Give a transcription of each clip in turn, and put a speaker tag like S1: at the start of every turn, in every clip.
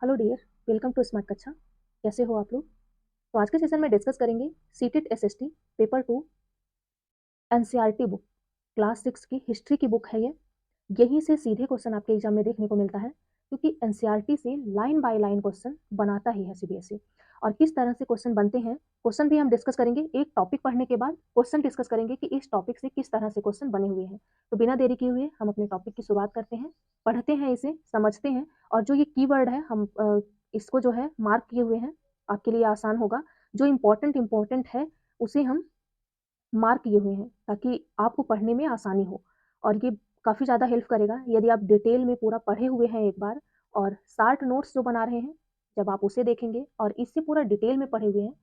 S1: Hello dear, welcome to smart Kaksha. कैसे हो आप लोग? तो आज के सेशन में डिस्कस करेंगे CTET SST paper 2 NCERT book class 6 की हिस्ट्री की बुक है ये। यहीं से सीधे क्वेश्चन आपके एग्जाम में देखने को मिलता है, क्योंकि एनसीईआरटी से लाइन बाय लाइन क्वेश्चन बनाता ही है सीबीएसई। और किस तरह से क्वेश्चन बनते हैं, क्वेश्चन भी हम डिस्कस करेंगे। एक टॉपिक पढ़ने के बाद क्वेश्चन डिस्कस करेंगे कि इस टॉपिक से किस तरह से क्वेश्चन बने हुए हैं। तो बिना देरी किए हुए हम अपने टॉपिक की शुरुआत करते हैं, पढ़ते हैं, इसे समझते हैं। और जो ये कीवर्ड है हम इसको जो है मार्क किए हुए हैं, आपके लिए आसान होगा। जो इम्पोर्टेंट इम्पोर्टेंट है उसे हम मार्क किए हुए हैं ताकि आपको पढ़ने में आसानी हो। और ये काफ़ी ज़्यादा हेल्प करेगा यदि आप डिटेल में पूरा पढ़े हुए हैं एक बार, और शार्ट नोट्स जो बना रहे हैं जब आप उसे देखेंगे और इससे पूरा डिटेल में पढ़े हुए हैं,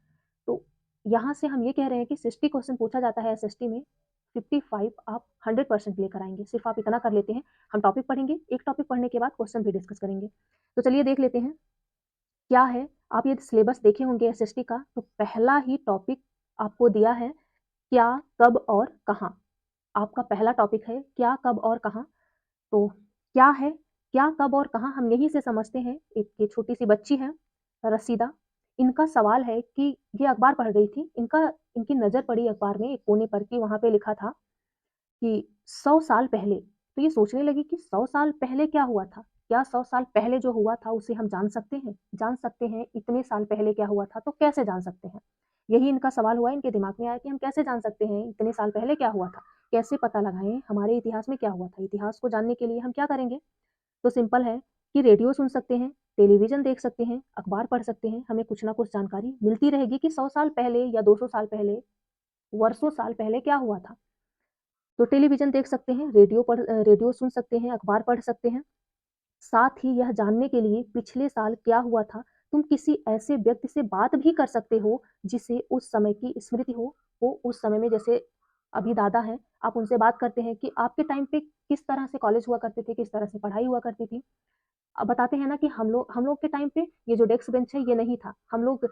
S1: तो यहाँ से हम ये कह रहे हैं कि 60 क्वेश्चन पूछा जाता है एसएसटी में, 55 आप 100% लेकर आएंगे। सिर्फ आप इतना कर लेते हैं। हम टॉपिक पढ़ेंगे, एक टॉपिक पढ़ने के बाद क्वेश्चन भी डिस्कस करेंगे। तो चलिए देख लेते हैं क्या है। आप ये सिलेबस देखे होंगे एसएसटी का, तो पहला ही टॉपिक आपको दिया है क्या, कब और कहाँ। आपका पहला टॉपिक है क्या, कब और कहाँ। तो क्या है, क्या, कब और कहाँ, हम यहीं से समझते हैं। एक ये छोटी सी बच्ची है रसीदा, इनका सवाल है कि ये अखबार पढ़ रही थी, इनकी नज़र पड़ी अखबार में एक कोने पर कि वहाँ पे लिखा था कि 100 साल पहले। तो ये सोचने लगी कि 100 साल पहले क्या हुआ था? क्या 100 साल पहले जो हुआ था उसे हम जान सकते हैं? जान सकते हैं। इतने साल पहले क्या हुआ था, तो कैसे जान सकते हैं? यही इनका सवाल हुआ, इनके दिमाग में आया कि हम कैसे जान सकते हैं इतने साल पहले क्या हुआ था? कैसे पता लगाएँ हमारे इतिहास में क्या हुआ था? इतिहास को जानने के लिए हम क्या करेंगे? तो सिंपल है कि रेडियो सुन सकते हैं, टेलीविज़न देख सकते हैं, अखबार पढ़ सकते हैं, हमें कुछ ना कुछ जानकारी मिलती रहेगी कि 100 साल पहले या 200 साल पहले, वर्षों साल पहले क्या हुआ था। तो टेलीविज़न देख सकते हैं, रेडियो सुन सकते हैं, अखबार पढ़ सकते हैं। साथ ही यह जानने के लिए पिछले साल क्या हुआ था, तुम किसी ऐसे व्यक्ति से बात भी कर सकते हो जिसे उस समय की स्मृति हो। वो उस समय में, जैसे अभी दादा हैं, आप उनसे बात करते हैं कि आपके टाइम पे किस तरह से कॉलेज हुआ करते थे, किस तरह से पढ़ाई हुआ करती थी। अब बताते हैं ना कि हम लोग के टाइम पे ये जो डेस्क बेंच है ये नहीं था। हम लोग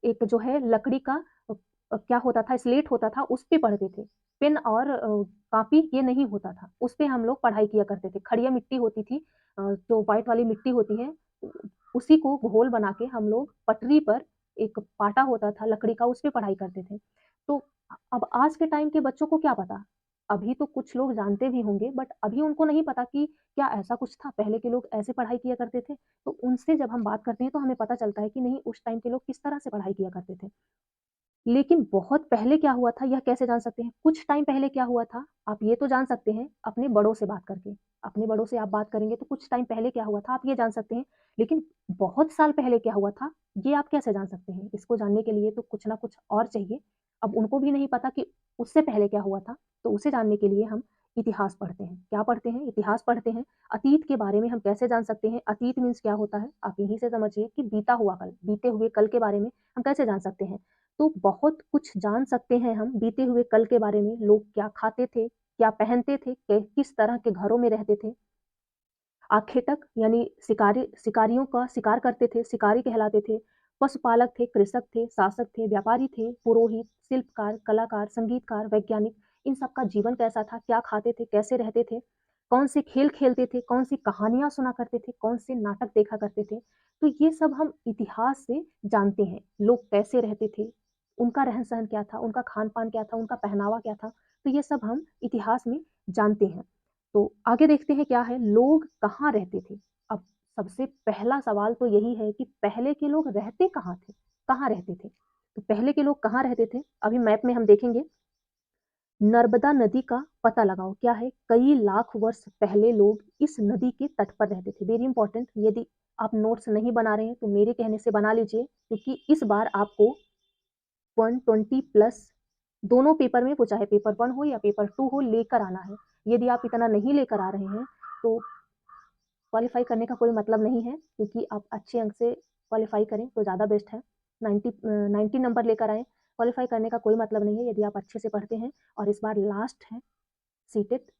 S1: एक जो है लकड़ी का क्या होता था, स्लेट होता था, उस पे पढ़ते थे। पेन और कॉपी ये नहीं होता था, उस पे हम लोग पढ़ाई किया करते थे। खड़िया मिट्टी होती थी, जो व्हाइट वाली मिट्टी होती है, उसी को घोल बना के हम लोग पटरी पर, एक पाटा होता था लकड़ी का, उस पे पढ़ाई करते थे। तो अब आज के टाइम के बच्चों को क्या पता? अभी तो कुछ लोग जानते भी होंगे, बट अभी उनको नहीं पता कि क्या ऐसा कुछ था, पहले के लोग ऐसे पढ़ाई किया करते थे। तो उनसे जब हम बात करते हैं तो हमें पता चलता है कि नहीं, उस टाइम के लोग किस तरह से पढ़ाई किया करते थे। लेकिन बहुत पहले क्या हुआ था, यह कैसे जान सकते हैं? कुछ टाइम पहले क्या हुआ था, आप ये तो जान सकते हैं अपने बड़ों से बात करके। अपने बड़ों से आप बात करेंगे तो कुछ टाइम पहले क्या हुआ था, आप ये जान सकते हैं। लेकिन बहुत साल पहले क्या हुआ था, ये आप कैसे जान सकते हैं? इसको जानने के लिए तो कुछ ना कुछ और चाहिए। अब उनको भी नहीं पता कि उससे पहले क्या हुआ था, तो उसे जानने के लिए हम इतिहास पढ़ते हैं। क्या पढ़ते हैं? इतिहास पढ़ते हैं। अतीत के बारे में हम कैसे जान सकते हैं? अतीत मीन्स क्या होता है? आप यहीं से समझिए कि बीता हुआ कल, बीते हुए कल के बारे में हम कैसे जान सकते हैं? तो बहुत कुछ जान सकते हैं हम बीते हुए कल के बारे में। लोग क्या खाते थे, क्या पहनते थे, किस तरह के घरों में रहते थे। आखेटक यानी शिकारियों का शिकार करते थे, शिकारी कहलाते थे। पशुपालक थे, कृषक थे, शासक थे, व्यापारी थे, पुरोहित, शिल्पकार, कलाकार, संगीतकार, वैज्ञानिक। इन सबका जीवन कैसा था, क्या खाते थे, कैसे रहते थे, कौन से खेल खेलते थे, कौन सी कहानियां सुना करते थे, कौन से नाटक देखा करते थे। तो ये सब हम इतिहास से जानते हैं। लोग कैसे रहते थे, उनका रहन सहन क्या था, उनका खान पान क्या था, उनका पहनावा क्या था। तो ये सब हम इतिहास में जानते हैं। तो आगे देखते हैं क्या है, लोग कहाँ रहते थे। अब सबसे पहला सवाल तो यही है कि पहले के लोग रहते कहाँ थे, कहाँ रहते थे। तो पहले के लोग कहाँ रहते थे, अभी मैप में हम देखेंगे। नर्मदा नदी का पता लगाओ। क्या है, कई लाख वर्ष पहले लोग इस नदी के तट पर रहते थे। वेरी इंपॉर्टेंट, यदि आप नोट्स नहीं बना रहे हैं तो मेरे कहने से बना लीजिए, क्योंकि इस बार आपको 120 प्लस दोनों पेपर में, वो चाहे पेपर 1 हो या पेपर 2 हो, लेकर आना है। यदि आप इतना नहीं लेकर आ रहे हैं तो क्वालिफाई करने का कोई मतलब नहीं है, क्योंकि आप अच्छे अंक से क्वालिफाई करें तो ज़्यादा बेस्ट है। 90 नंबर लेकर आएँ, क्वालिफाई करने का कोई मतलब नहीं है यदि आप अच्छे से पढ़ते हैं। और इस बार लास्ट है सीटेट,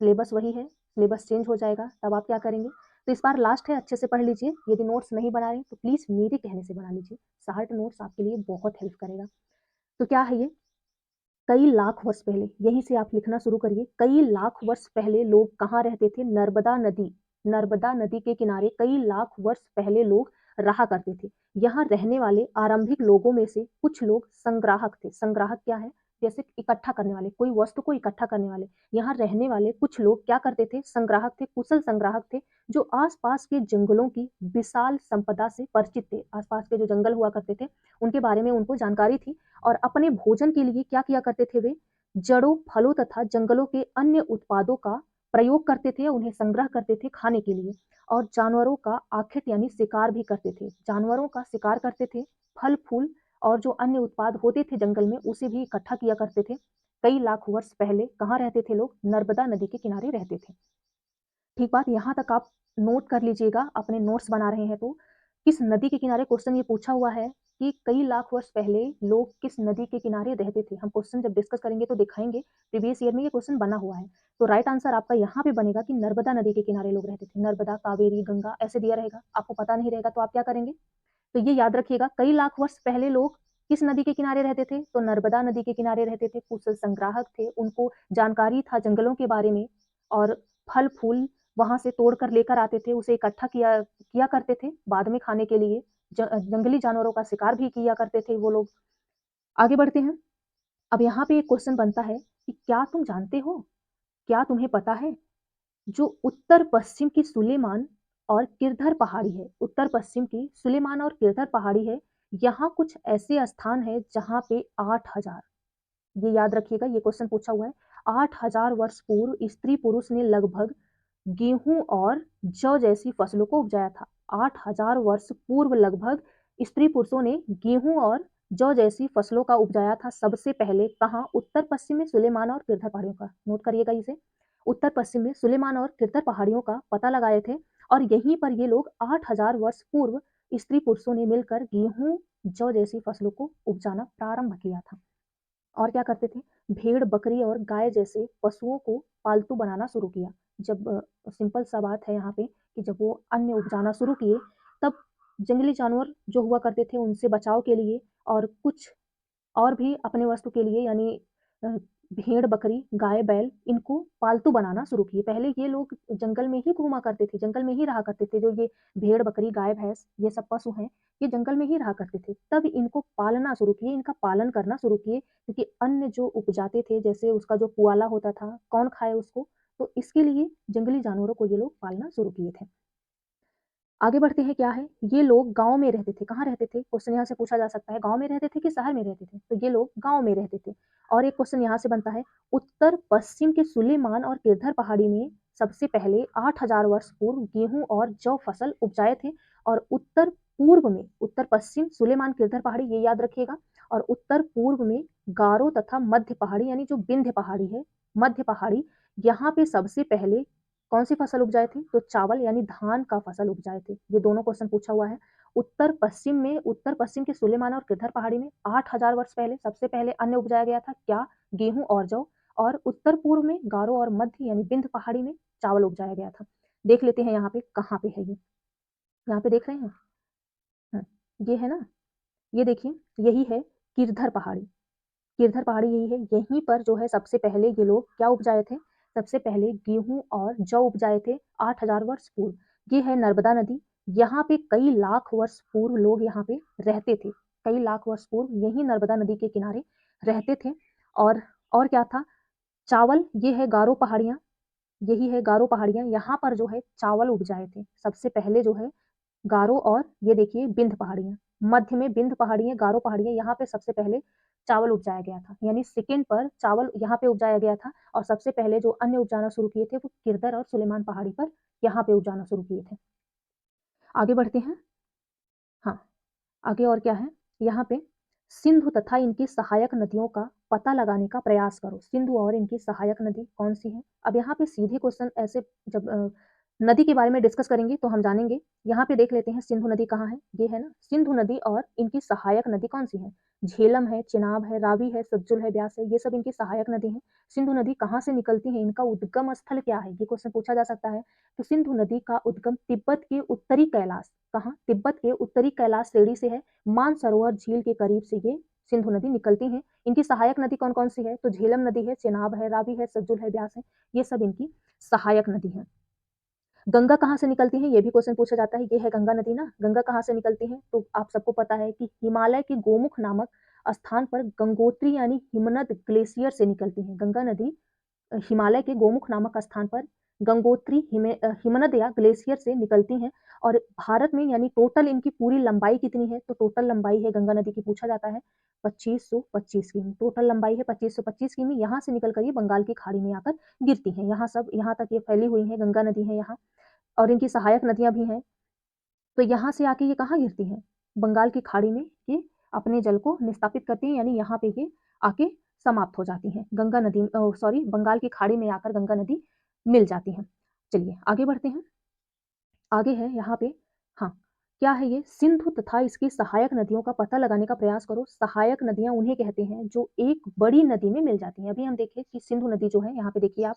S1: सिलेबस वही है, सिलेबस चेंज हो जाएगा तब आप क्या करेंगे। तो इस बार लास्ट है, अच्छे से पढ़ लीजिए। यदि नोट्स नहीं बना रहे हैं तो प्लीज़ मेरे कहने से बना लीजिए। शार्ट नोट्स आपके लिए बहुत हेल्प करेगा। तो क्या है ये, कई लाख वर्ष पहले, यहीं से आप लिखना शुरू करिए। कई लाख वर्ष पहले लोग कहाँ रहते थे, नर्मदा नदी नर्मदा नदी के किनारे कई लाख वर्ष पहले लोग रहा करते थे। यहाँ रहने वाले आरंभिक लोगों में से कुछ लोग संग्राहक थे। संग्राहक क्या है? जैसे इकट्ठा करने वाले, कोई वस्तु को इकट्ठा करने वाले। यहाँ रहने वाले कुछ लोग क्या करते थे? संग्राहक थे, कुशल संग्राहक थे, जो आसपास के जंगलों की विशाल संपदा से परिचित थे। आसपास के जो जंगल हुआ करते थे, उनके बारे में उनको जानकारी थी और अपने भोजन के लिए क्या किया करते थे वे? जड़ों, फलों तथा जंगलों के अन्य उत्पादों का प्रयोग करते थे, उन्हें संग्रह करते थे खाने के लिए और जानवरों का आखिर यानी शिकार भी करते थे। जानवरों का शिकार करते थे, फल फूल और जो अन्य उत्पाद होते थे जंगल में उसे भी इकट्ठा किया करते थे। कई लाख वर्ष पहले कहाँ रहते थे लोग? नर्मदा नदी के किनारे रहते थे। ठीक बात, यहाँ तक आप नोट कर लीजिएगा, अपने नोट्स बना रहे हैं तो। किस नदी के किनारे क्वेश्चन ये पूछा हुआ है कि कई लाख वर्ष पहले लोग किस नदी के किनारे रहते थे। हम क्वेश्चन जब डिस्कस करेंगे तो दिखाएंगे, प्रीवियस ईयर में ये क्वेश्चन बना हुआ है। तो राइट आंसर आपका यहाँ पे बनेगा कि नर्मदा नदी के किनारे लोग रहते थे। नर्मदा, कावेरी, गंगा ऐसे दिया रहेगा। आपको पता नहीं रहेगा तो आप क्या करेंगे? तो ये याद रखिएगा, कई लाख वर्ष पहले लोग किस नदी के किनारे रहते थे? तो नर्मदा नदी के किनारे रहते थे। कुशल संग्राहक थे, उनको जानकारी था जंगलों के बारे में और फल फूल वहां से तोड़कर लेकर आते थे, उसे इकट्ठा किया किया करते थे बाद में खाने के लिए। जंगली जानवरों का शिकार भी किया करते थे वो लोग। आगे बढ़ते हैं। अब यहाँ पे एक क्वेश्चन बनता है कि क्या तुम जानते हो, क्या तुम्हें पता है, जो उत्तर पश्चिम की सुलेमान और किरधर पहाड़ी है, उत्तर पश्चिम की सुलेमान और किरधर पहाड़ी है, यहाँ कुछ ऐसे स्थान है जहाँ पे 8,000, ये याद रखिएगा, ये क्वेश्चन पूछा हुआ है। 8,000 वर्ष पूर्व स्त्री पुरुष ने लगभग गेहूं और जौ जैसी फसलों को उपजाया था। 8,000 वर्ष पूर्व लगभग स्त्री पुरुषों ने गेहूं और जौ जैसी फसलों का उपजाया था। सबसे पहले कहाँ? उत्तर पश्चिम में सुलेमान और किरधर पहाड़ियों का, नोट करिएगा इसे। उत्तर पश्चिम में सुलेमान और किरधर पहाड़ियों का पता लगाए थे और यहीं पर ये लोग 8,000 वर्ष पूर्व स्त्री पुरुषों ने मिलकर गेहूं जौ जैसी फसलों को उपजाना प्रारंभ किया था। और क्या करते थे? भेड़, बकरी और गाय जैसे पशुओं को पालतू बनाना शुरू किया। जब सिंपल सा बात है यहाँ पे कि जब वो अन्न उपजाना शुरू किए, तब जंगली जानवर जो हुआ करते थे उनसे बचाव के लिए और कुछ और भी अपने वस्तु के लिए, यानी अ, भेड़, बकरी, गाय, बैल, इनको पालतू बनाना शुरू किए। पहले ये लोग जंगल में ही घूमा करते थे, जंगल में ही रहा करते थे। जो ये भेड़, बकरी, गाय, भैंस ये सब पशु हैं, ये जंगल में ही रहा करते थे। तब इनको पालना शुरू किए, इनका पालन करना शुरू किए, क्योंकि अन्न जो उपजाते थे, जैसे उसका जो पुआला होता था, कौन खाए उसको? तो इसके लिए जंगली जानवरों को ये लोग पालना शुरू किए थे। आगे बढ़ते हैं, क्या है? ये लोग गाँव में रहते थे। कहाँ रहते थे? क्वेश्चन यहाँ से पूछा जा सकता है, गाँव में रहते थे कि शहर में रहते थे? तो ये लोग गाँव में रहते थे। और एक क्वेश्चन यहाँ से बनता है, उत्तर पश्चिम के सुलेमान और किरधर पहाड़ी में सबसे पहले 8,000 वर्ष पूर्व गेहूं और जौ फसल उपजाए थे। और उत्तर पूर्व में, उत्तर पश्चिम सुलेमान किरधर पहाड़ी ये याद रखिएगा, और उत्तर पूर्व में गारो तथा मध्य पहाड़ी यानी जो विंध्य पहाड़ी है, मध्य पहाड़ी, यहाँ पे सबसे पहले कौन सी फसल उपजाए थे? तो चावल यानी धान का फसल उपजाए थे। ये दोनों क्वेश्चन पूछा हुआ है। उत्तर पश्चिम में, उत्तर पश्चिम के सुलेमान और किरधर पहाड़ी में 8,000 वर्ष पहले सबसे पहले अन्न उपजाया गया था। क्या? गेहूं और जौ। और उत्तर पूर्व में गारो और मध्य यानी विंध्य पहाड़ी में चावल उपजाया गया था। देख लेते हैं यहाँ पे कहाँ पे है ये। यहाँ पे देख रहे हैं? ये है ना, ये देखिए, यही है किरधर पहाड़ी। किरधर पहाड़ी यही है। यहीं पर जो है सबसे पहले ये लोग क्या उपजाए थे? सबसे पहले गेहूं और जौ उपजाए थे 8,000 वर्ष पूर्व। ये है नर्मदा नदी। यहाँ पे कई लाख वर्ष पूर्व लोग यहाँ पे रहते थे। कई लाख वर्ष पूर्व यही नर्मदा नदी के किनारे रहते थे। और और क्या था? चावल। ये है गारो पहाड़ियाँ, यही है गारो पहाड़ियाँ। यहाँ पर जो है चावल उपजाए थे सबसे पहले, जो है गारो। और ये देखिए विंध्य पहाड़ियाँ, मध्य में विंध्य पहाड़ियाँ, गारो पहाड़ियाँ, यहाँ पे सबसे पहले चावल उपजाया गया था। यानी सेकंड पर चावल यहाँ पे उपजाया गया था। और सबसे पहले जो अन्न उपजाना शुरू किए थे वो किरदर और सुलेमान पहाड़ी पर यहाँ पे उपजाना शुरू किए थे। आगे बढ़ते हैं। हाँ, आगे और क्या है? यहाँ पे सिंधु तथा इनकी सहायक नदियों का पता लगाने का प्रयास करो। सिंधु और इनकी सहायक नदी कौन सी है? अब यहाँ पे सीधे क्वेश्चन ऐसे, जब नदी के बारे में डिस्कस करेंगे तो हम जानेंगे। यहाँ पे देख लेते हैं सिंधु नदी कहाँ है। ये है ना सिंधु नदी, और इनकी सहायक नदी कौन सी है? झेलम है, चिनाब है, रावी है, सतलुज है, ब्यास है, ये सब इनकी सहायक नदी है। सिंधु नदी कहाँ से निकलती है? इनका उद्गम स्थल क्या है? ये क्वेश्चन पूछा जा सकता है। तो सिंधु नदी का उद्गम तिब्बत के उत्तरी कैलाश, कहाँ? तिब्बत के उत्तरी कैलाश श्रेणी से है। मानसरोवर झील के करीब से ये सिंधु नदी निकलती है। इनकी सहायक नदी कौन कौन सी है? तो झेलम नदी है, चेनाब है, रावी है, सतलुज है, ब्यास है, ये सब इनकी सहायक नदी है। गंगा कहाँ से निकलती है, ये भी क्वेश्चन पूछा जाता है। ये है गंगा नदी ना, गंगा कहाँ से निकलती है? तो आप सबको पता है कि हिमालय के गोमुख नामक स्थान पर गंगोत्री यानी हिमनद ग्लेशियर से निकलती है। गंगा नदी हिमालय के गोमुख नामक स्थान पर गंगोत्री हिमनद या ग्लेशियर से निकलती हैं। और भारत में यानी टोटल इनकी पूरी लंबाई कितनी है? तो टोटल लंबाई है गंगा नदी की, पूछा जाता है 2525 किमी। टोटल लंबाई है 2525 किमी। यहाँ से निकल कर ये बंगाल की खाड़ी में आकर गिरती हैं। यहाँ सब यहाँ तक ये फैली हुई हैं, गंगा नदी है यहाँ, और इनकी सहायक नदियां भी हैं। तो यहाँ से आके ये कहाँ गिरती हैं? बंगाल की खाड़ी में ये अपने जल को निस्तापित करती हैं, यानी यहाँ पे ये आके समाप्त हो जाती हैं। गंगा नदी सॉरी बंगाल की खाड़ी में आकर गंगा नदी मिल जाती हैं। चलिए आगे बढ़ते हैं। आगे है यहाँ पे, हाँ, क्या है ये? सिंधु तथा इसकी सहायक नदियों का पता लगाने का प्रयास करो। सहायक नदियां उन्हें कहते हैं जो एक बड़ी नदी में मिल जाती हैं। अभी हम देखें कि सिंधु नदी जो है, यहाँ पे देखिए आप,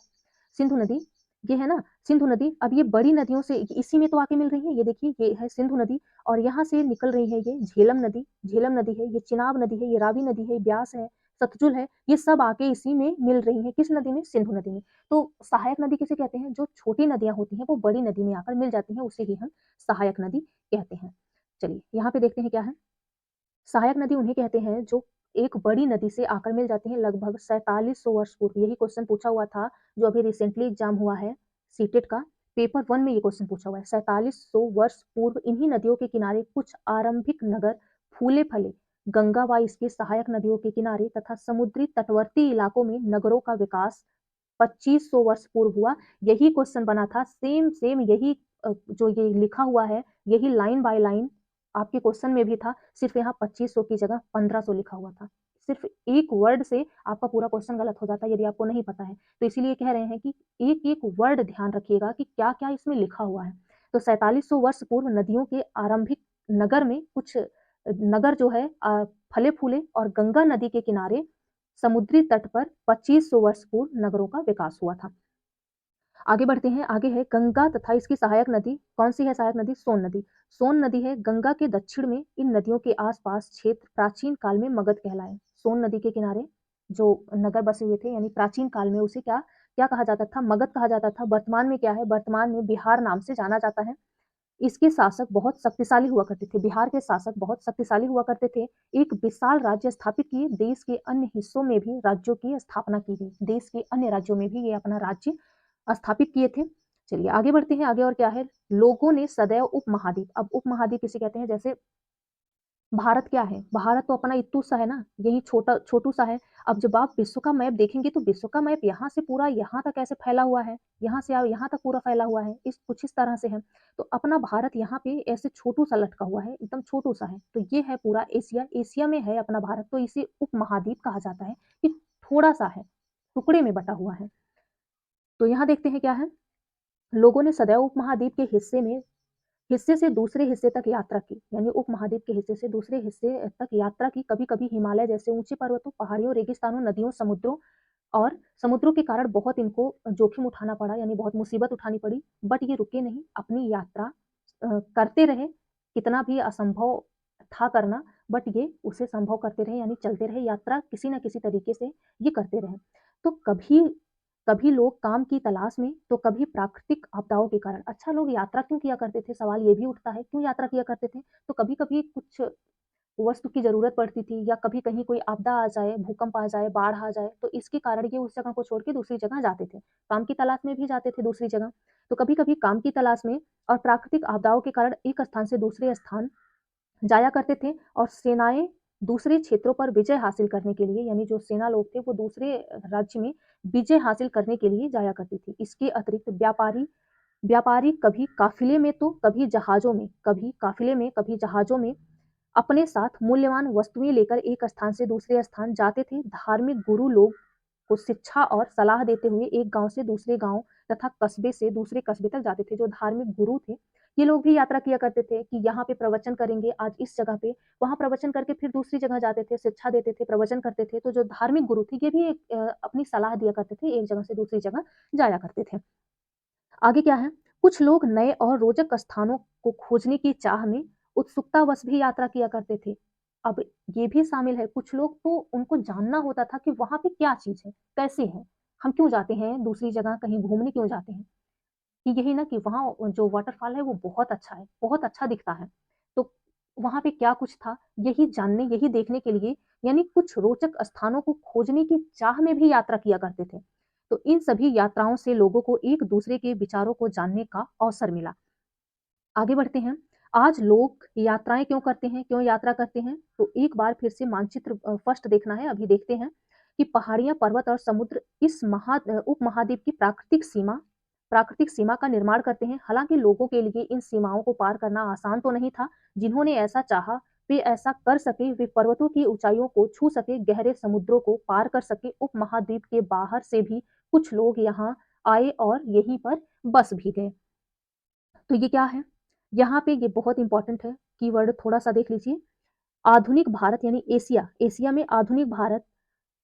S1: सिंधु नदी ये है ना, सिंधु नदी। अब ये बड़ी नदियों से इसी में तो आके मिल रही है। ये देखिए ये है सिंधु नदी, और यहाँ से निकल रही है ये झेलम नदी। झेलम नदी है, ये चिनाब नदी है, ये रावी नदी है, ब्यास है, सतलुज है, ये सब आके इसी में मिल रही है। किस नदी में? सिंधु नदी में। तो सहायक नदी किसे कहते हैं? जो छोटी नदियां होती हैं वो बड़ी नदी में आकर मिल जाती हैं, उसे ही हम सहायक नदी कहते हैं। चलिए यहाँ पे देखते हैं क्या है। सहायक नदी उन्हें कहते हैं जो एक बड़ी नदी से आकर मिल जाती हैं लगभग 4700 वर्ष पूर्व। यही क्वेश्चन पूछा हुआ था जो अभी रिसेंटली एग्जाम हुआ है सीटेट का, पेपर 1 में ये क्वेश्चन पूछा हुआ है। 4700 वर्ष पूर्व इन्हीं नदियों के किनारे कुछ आरंभिक नगर फूले फले। गंगा व इसके सहायक नदियों के किनारे तथा समुद्री तटवर्ती इलाकों में नगरों का विकास 2500 वर्ष पूर्व हुआ। यही क्वेश्चन बना था, सेम सेम यही जो ये लिखा हुआ है, यही लाइन बाय लाइन आपके क्वेश्चन में भी था। सिर्फ यहाँ 2500 की जगह 1500 लिखा हुआ था। सिर्फ एक वर्ड से आपका पूरा क्वेश्चन गलत हो जाता है यदि आपको नहीं पता है। तो इसीलिए कह रहे हैं कि एक एक वर्ड ध्यान रखिएगा कि क्या क्या इसमें लिखा हुआ है। तो 4700 वर्ष पूर्व नदियों के आरंभिक नगर में कुछ नगर जो है फले फूले, और गंगा नदी के किनारे समुद्री तट पर 2500 वर्ष पूर्व नगरों का विकास हुआ था। आगे बढ़ते हैं। आगे है गंगा तथा इसकी सहायक नदी। कौन सी है सहायक नदी? सोन नदी। सोन नदी है गंगा के दक्षिण में। इन नदियों के आसपास क्षेत्र प्राचीन काल में मगध कहलाए। सोन नदी के किनारे जो नगर बसे हुए थे, यानी प्राचीन काल में उसे क्या क्या कहा जाता था? मगध कहा जाता था। वर्तमान में क्या है? वर्तमान में बिहार नाम से जाना जाता है। इसके शासक बहुत शक्तिशाली हुआ करते थे। बिहार के शासक बहुत शक्तिशाली हुआ करते थे। एक विशाल राज्य स्थापित किए। देश के अन्य हिस्सों में भी राज्यों की स्थापना की गई। देश के अन्य राज्यों में भी ये अपना राज्य स्थापित किए थे। चलिए आगे बढ़ते हैं। आगे और क्या है? लोगों ने सदैव उपमहाद्वीप। अब उपमहाद्वीप किसे कहते हैं? जैसे भारत क्या है? भारत तो अपना इत्तू सा है ना, यही छोटा छोटू सा है। अब जब आप विश्व का मैप देखेंगे तो विश्व का मैप यहाँ से पूरा यहाँ तक ऐसे फैला हुआ है, यहाँ से यहाँ तक पूरा फैला हुआ है, इस कुछ इस तरह से है। तो अपना भारत यहाँ पे ऐसे छोटू सा लटका हुआ है, एकदम छोटू सा है। तो ये है पूरा एशिया, एशिया में है अपना भारत, तो इसे उपमहाद्वीप कहा जाता है कि थोड़ा सा है, टुकड़े में बटा हुआ है। तो यहाँ देखते हैं क्या है। लोगों ने सदैव उपमहाद्वीप के हिस्से से दूसरे हिस्से तक यात्रा की, यानी उपमहाद्वीप के हिस्से से दूसरे हिस्से तक यात्रा की। कभी कभी हिमालय जैसे ऊंचे पर्वतों, पहाड़ियों, रेगिस्तानों, नदियों, समुद्रों और समुद्रों के कारण बहुत इनको जोखिम उठाना पड़ा, यानी बहुत मुसीबत उठानी पड़ी। बट ये रुके नहीं, अपनी यात्रा करते रहे। कितना भी असंभव था करना, बट ये उसे संभव करते रहे, यानी चलते रहे, यात्रा किसी न किसी तरीके से ये करते रहे। तो कभी कभी लोग काम की तलाश में, तो कभी प्राकृतिक आपदाओं के कारण। अच्छा, लोग यात्रा क्यों किया करते थे? सवाल ये भी उठता है, क्यों यात्रा किया करते थे? तो कभी कभी कुछ वस्तु की जरूरत पड़ती थी, या कभी कहीं कोई आपदा आ जाए, भूकंप आ जाए, बाढ़ आ जाए, तो इसके कारण ये उस जगह को छोड़ के दूसरी जगह जाते थे। काम की तलाश में भी जाते थे दूसरी जगह। तो कभी कभी काम की तलाश में और प्राकृतिक आपदाओं के कारण एक स्थान से दूसरे स्थान जाया करते थे। और सेनाएं दूसरे क्षेत्रों पर विजय हासिल करने के लिए, यानी जो सेना लोग थे वो दूसरे राज्य में विजय हासिल करने के लिए जाया करती थी। इसके अतिरिक्त व्यापारी व्यापारी कभी काफिले में तो कभी जहाजों में, कभी काफिले में कभी जहाजों में अपने साथ मूल्यवान वस्तुएं लेकर एक स्थान से दूसरे स्थान जाते थे। धार्मिक गुरु लोग को शिक्षा और सलाह देते हुए एक गांव से दूसरे गांव तथा कस्बे से दूसरे कस्बे तक जाते थे। जो धार्मिक गुरु थे, ये लोग भी यात्रा किया करते थे कि यहाँ पे प्रवचन करेंगे आज इस जगह पे, वहां प्रवचन करके फिर दूसरी जगह जाते थे, शिक्षा देते थे, प्रवचन करते थे। तो जो धार्मिक गुरु थे ये भी अपनी सलाह दिया करते थे, एक जगह से दूसरी जगह जाया करते थे। आगे क्या है? कुछ लोग नए और रोचक स्थानों को खोजने की चाह में उत्सुकतावश भी यात्रा किया करते थे। अब ये भी शामिल है, कुछ लोग तो उनको जानना होता था कि वहां पे क्या चीज है, कैसे है, हम क्यों जाते हैं दूसरी जगह, कहीं घूमने क्यों जाते हैं। कि यही ना कि वहाँ जो वाटरफॉल है वो बहुत अच्छा है, बहुत अच्छा दिखता है। तो वहाँ पे क्या कुछ था, यही जानने, यही देखने के लिए यानी कुछ रोचक स्थानों को खोजने की चाह में भी यात्रा किया करते थे। तो इन सभी यात्राओं से लोगों को एक-दूसरे के विचारों को जानने का अवसर मिला। आगे बढ़ते हैं। आज लोग यात्राएँ क्यों करते हैं, क्यों यात्रा करते हैं? तो एक बार फिर से मानचित्र फर्स्ट देखना है, अभी देखते हैं कि पहाड़ियाँ, पर्वत और समुद्र इस उपमहाद्वीप की प्राकृतिक सीमा का निर्माण करते हैं। हालाँकि लोगों के लिए इन सीमाओं को पार करना आसान तो नहीं था। जिन्होंने ऐसा चाहा, वे ऐसा कर सके, वे पर्वतों की ऊँचाइयों को छू सके, गहरे समुद्रों को पार कर सके। उपमहाद्वीप के बाहर से भी कुछ लोग यहाँ आए और यहीं पर बस भी गए। तो ये क्या है? यहाँ पे ये बहुत इम्पोर्टेंट है, कीवर्ड थोड़ा-सा देख लीजिए। आधुनिक भारत यानी एशिया, एशिया में आधुनिक भारत,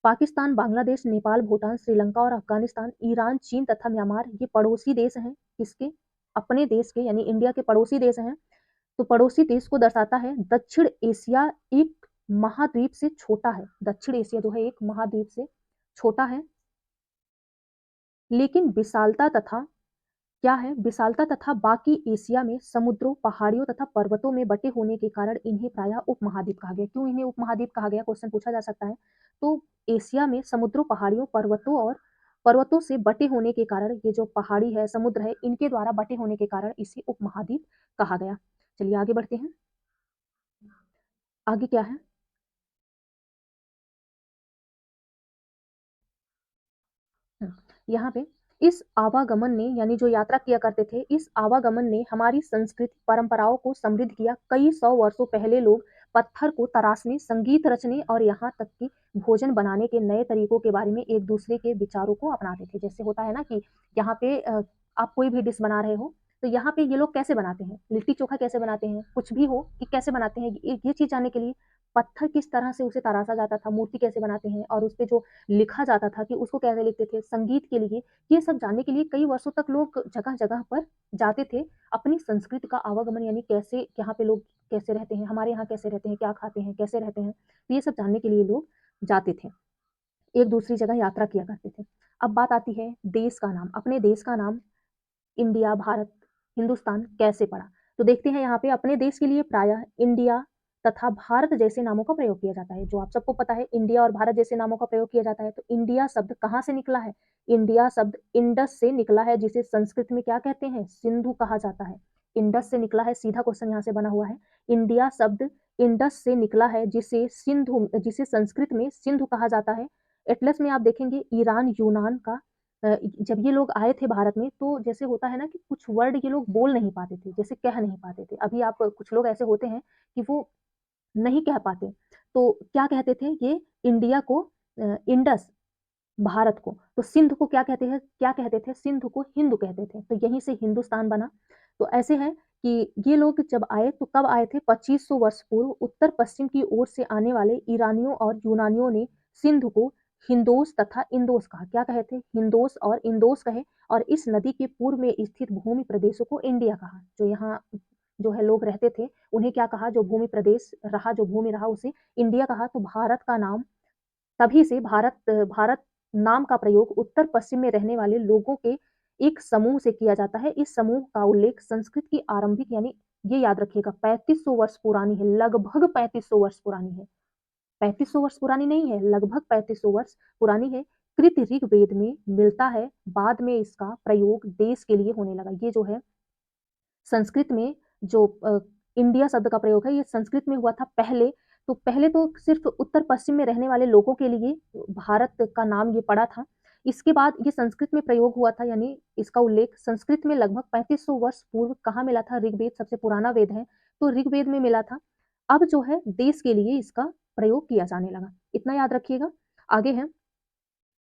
S1: पाकिस्तान, बांग्लादेश, नेपाल, भूटान, श्रीलंका और अफ़गानिस्तान, ईरान, चीन तथा म्यांमार ये पड़ोसी देश हैं। किसके? अपने देश के यानी इंडिया के पड़ोसी देश हैं। तो पड़ोसी देश को दर्शाता है। दक्षिण एशिया एक महाद्वीप से छोटा है। दक्षिण एशिया जो है एक महाद्वीप से छोटा है, लेकिन विशालता तथा क्या है विशालता तथा बाकी एशिया में समुद्रों, पहाड़ियों तथा पर्वतों में बटे होने के कारण इन्हें प्रायः उपमहाद्वीप कहा गया। क्यों इन्हें उपमहाद्वीप कहा गया? क्वेश्चन पूछा जा सकता है। तो एशिया में समुद्रों, पहाड़ियों, पर्वतों से बटे होने के कारण ये जो पहाड़ी है, समुद्र है, इनके द्वारा बटे होने के कारण इसे उपमहाद्वीप कहा गया। चलिए आगे बढ़ते हैं। आगे क्या है? हुँ, यहाँ पे इस आवागमन ने यानी जो यात्रा किया करते थे, इस आवागमन ने हमारी संस्कृति, परंपराओं को समृद्ध किया। कई सौ वर्षों पहले लोग पत्थर को तराशने, संगीत रचने और यहाँ तक कि भोजन बनाने के नए तरीकों के बारे में एक-दूसरे के विचारों को अपनाते थे। जैसे होता है ना कि यहाँ पे आप कोई भी डिश बना रहे हो, तो यहाँ पे ये लोग कैसे बनाते हैं, लिट्टी-चोखा कैसे बनाते हैं, कुछ भी हो कि कैसे बनाते हैं, ये चीज़ जानने के लिए पत्थर किस तरह से उसे तराशा जाता था, मूर्ति कैसे बनाते हैं और उसपे जो लिखा जाता था कि उसको कैसे लिखते थे, संगीत के लिए, ये सब जानने के लिए कई वर्षों तक लोग जगह-जगह पर जाते थे। अपनी संस्कृति का आवागमन यानी कैसे यहाँ पे लोग कैसे रहते हैं, हमारे यहाँ कैसे रहते हैं, क्या खाते हैं, कैसे रहते हैं, तो ये सब जानने के लिए लोग जाते थे। एक दूसरी जगह यात्रा किया करते थे। अब बात आती है देश का नाम, अपने देश का नाम इंडिया, भारत, हिंदुस्तान कैसे पड़ा? तो देखते हैं यहाँ पे अपने देश के लिए प्रायः इंडिया तथा भारत जैसे नामों का प्रयोग किया जाता है। जो आप सबको पता है इंडिया और भारत जैसे नामों का प्रयोग किया जाता है। तो इंडिया शब्द कहाँ से निकला है? इंडिया शब्द इंडस से निकला है जिसे संस्कृत में क्या कहते हैं? सिंधु कहा जाता है। इंडस से निकला है, सीधा क्वेश्चन यहाँ से बना हुआ है। इंडिया शब्द इंडस से निकला है जिसे संस्कृत में सिंधु कहा जाता है। एटलस में आप देखेंगे ईरान, यूनान का जब ये लोग आए थे भारत में तो जैसे होता है ना कि कुछ वर्ड ये लोग बोल नहीं पाते थे, जैसे कह नहीं पाते थे। अभी आप कुछ लोग ऐसे होते हैं कि वो नहीं कह पाते, तो क्या कहते थे ये इंडिया को इंडस, भारत को, तो सिंध को क्या कहते थे? सिंध को हिंदू कहते थे, तो यहीं से हिंदुस्तान बना। तो ऐसे है कि ये लोग जब आए तो कब आए थे? 2500 वर्ष पूर्व उत्तर-पश्चिम की ओर से आने वाले ईरानियों और यूनानियों ने सिंध को हिंदोस तथा इंदोस कहा। क्या कहे थे? हिंदोस और इंदोस कहे और इस नदी के पूर्व में स्थित भूमि प्रदेशों को इंडिया कहा। जो यहाँ जो है लोग रहते थे, उन्हें क्या कहा? जो भूमि प्रदेश रहा, जो भूमि रहा उसे इंडिया कहा। तो भारत का नाम तभी से भारत नाम का प्रयोग उत्तर-पश्चिम में रहने वाले लोगों के एक समूह से किया जाता है। इस समूह का उल्लेख संस्कृत की आरंभिक यानी ये याद रखिएगा 3500 वर्ष पुरानी है, लगभग 3500 वर्ष पुरानी है। 3500 वर्ष पुरानी नहीं है, लगभग 3500 वर्ष पुरानी है। कृत ऋग्वेद में मिलता है, बाद में इसका प्रयोग देश के लिए होने लगा। ये जो है संस्कृत में जो इंडिया शब्द का प्रयोग है ये संस्कृत में हुआ था पहले, तो पहले तो सिर्फ़ उत्तर-पश्चिम में रहने वाले लोगों के लिए भारत का नाम ये पड़ा था। इसके बाद ये संस्कृत में प्रयोग हुआ था यानी इसका उल्लेख संस्कृत में लगभग 3500 वर्ष पूर्व कहाँ मिला था? ऋग्वेद सबसे पुराना वेद है, तो ऋग्वेद में मिला था। अब जो है देश के लिए इसका प्रयोग किया जाने लगा। इतना याद रखिएगा। आगे है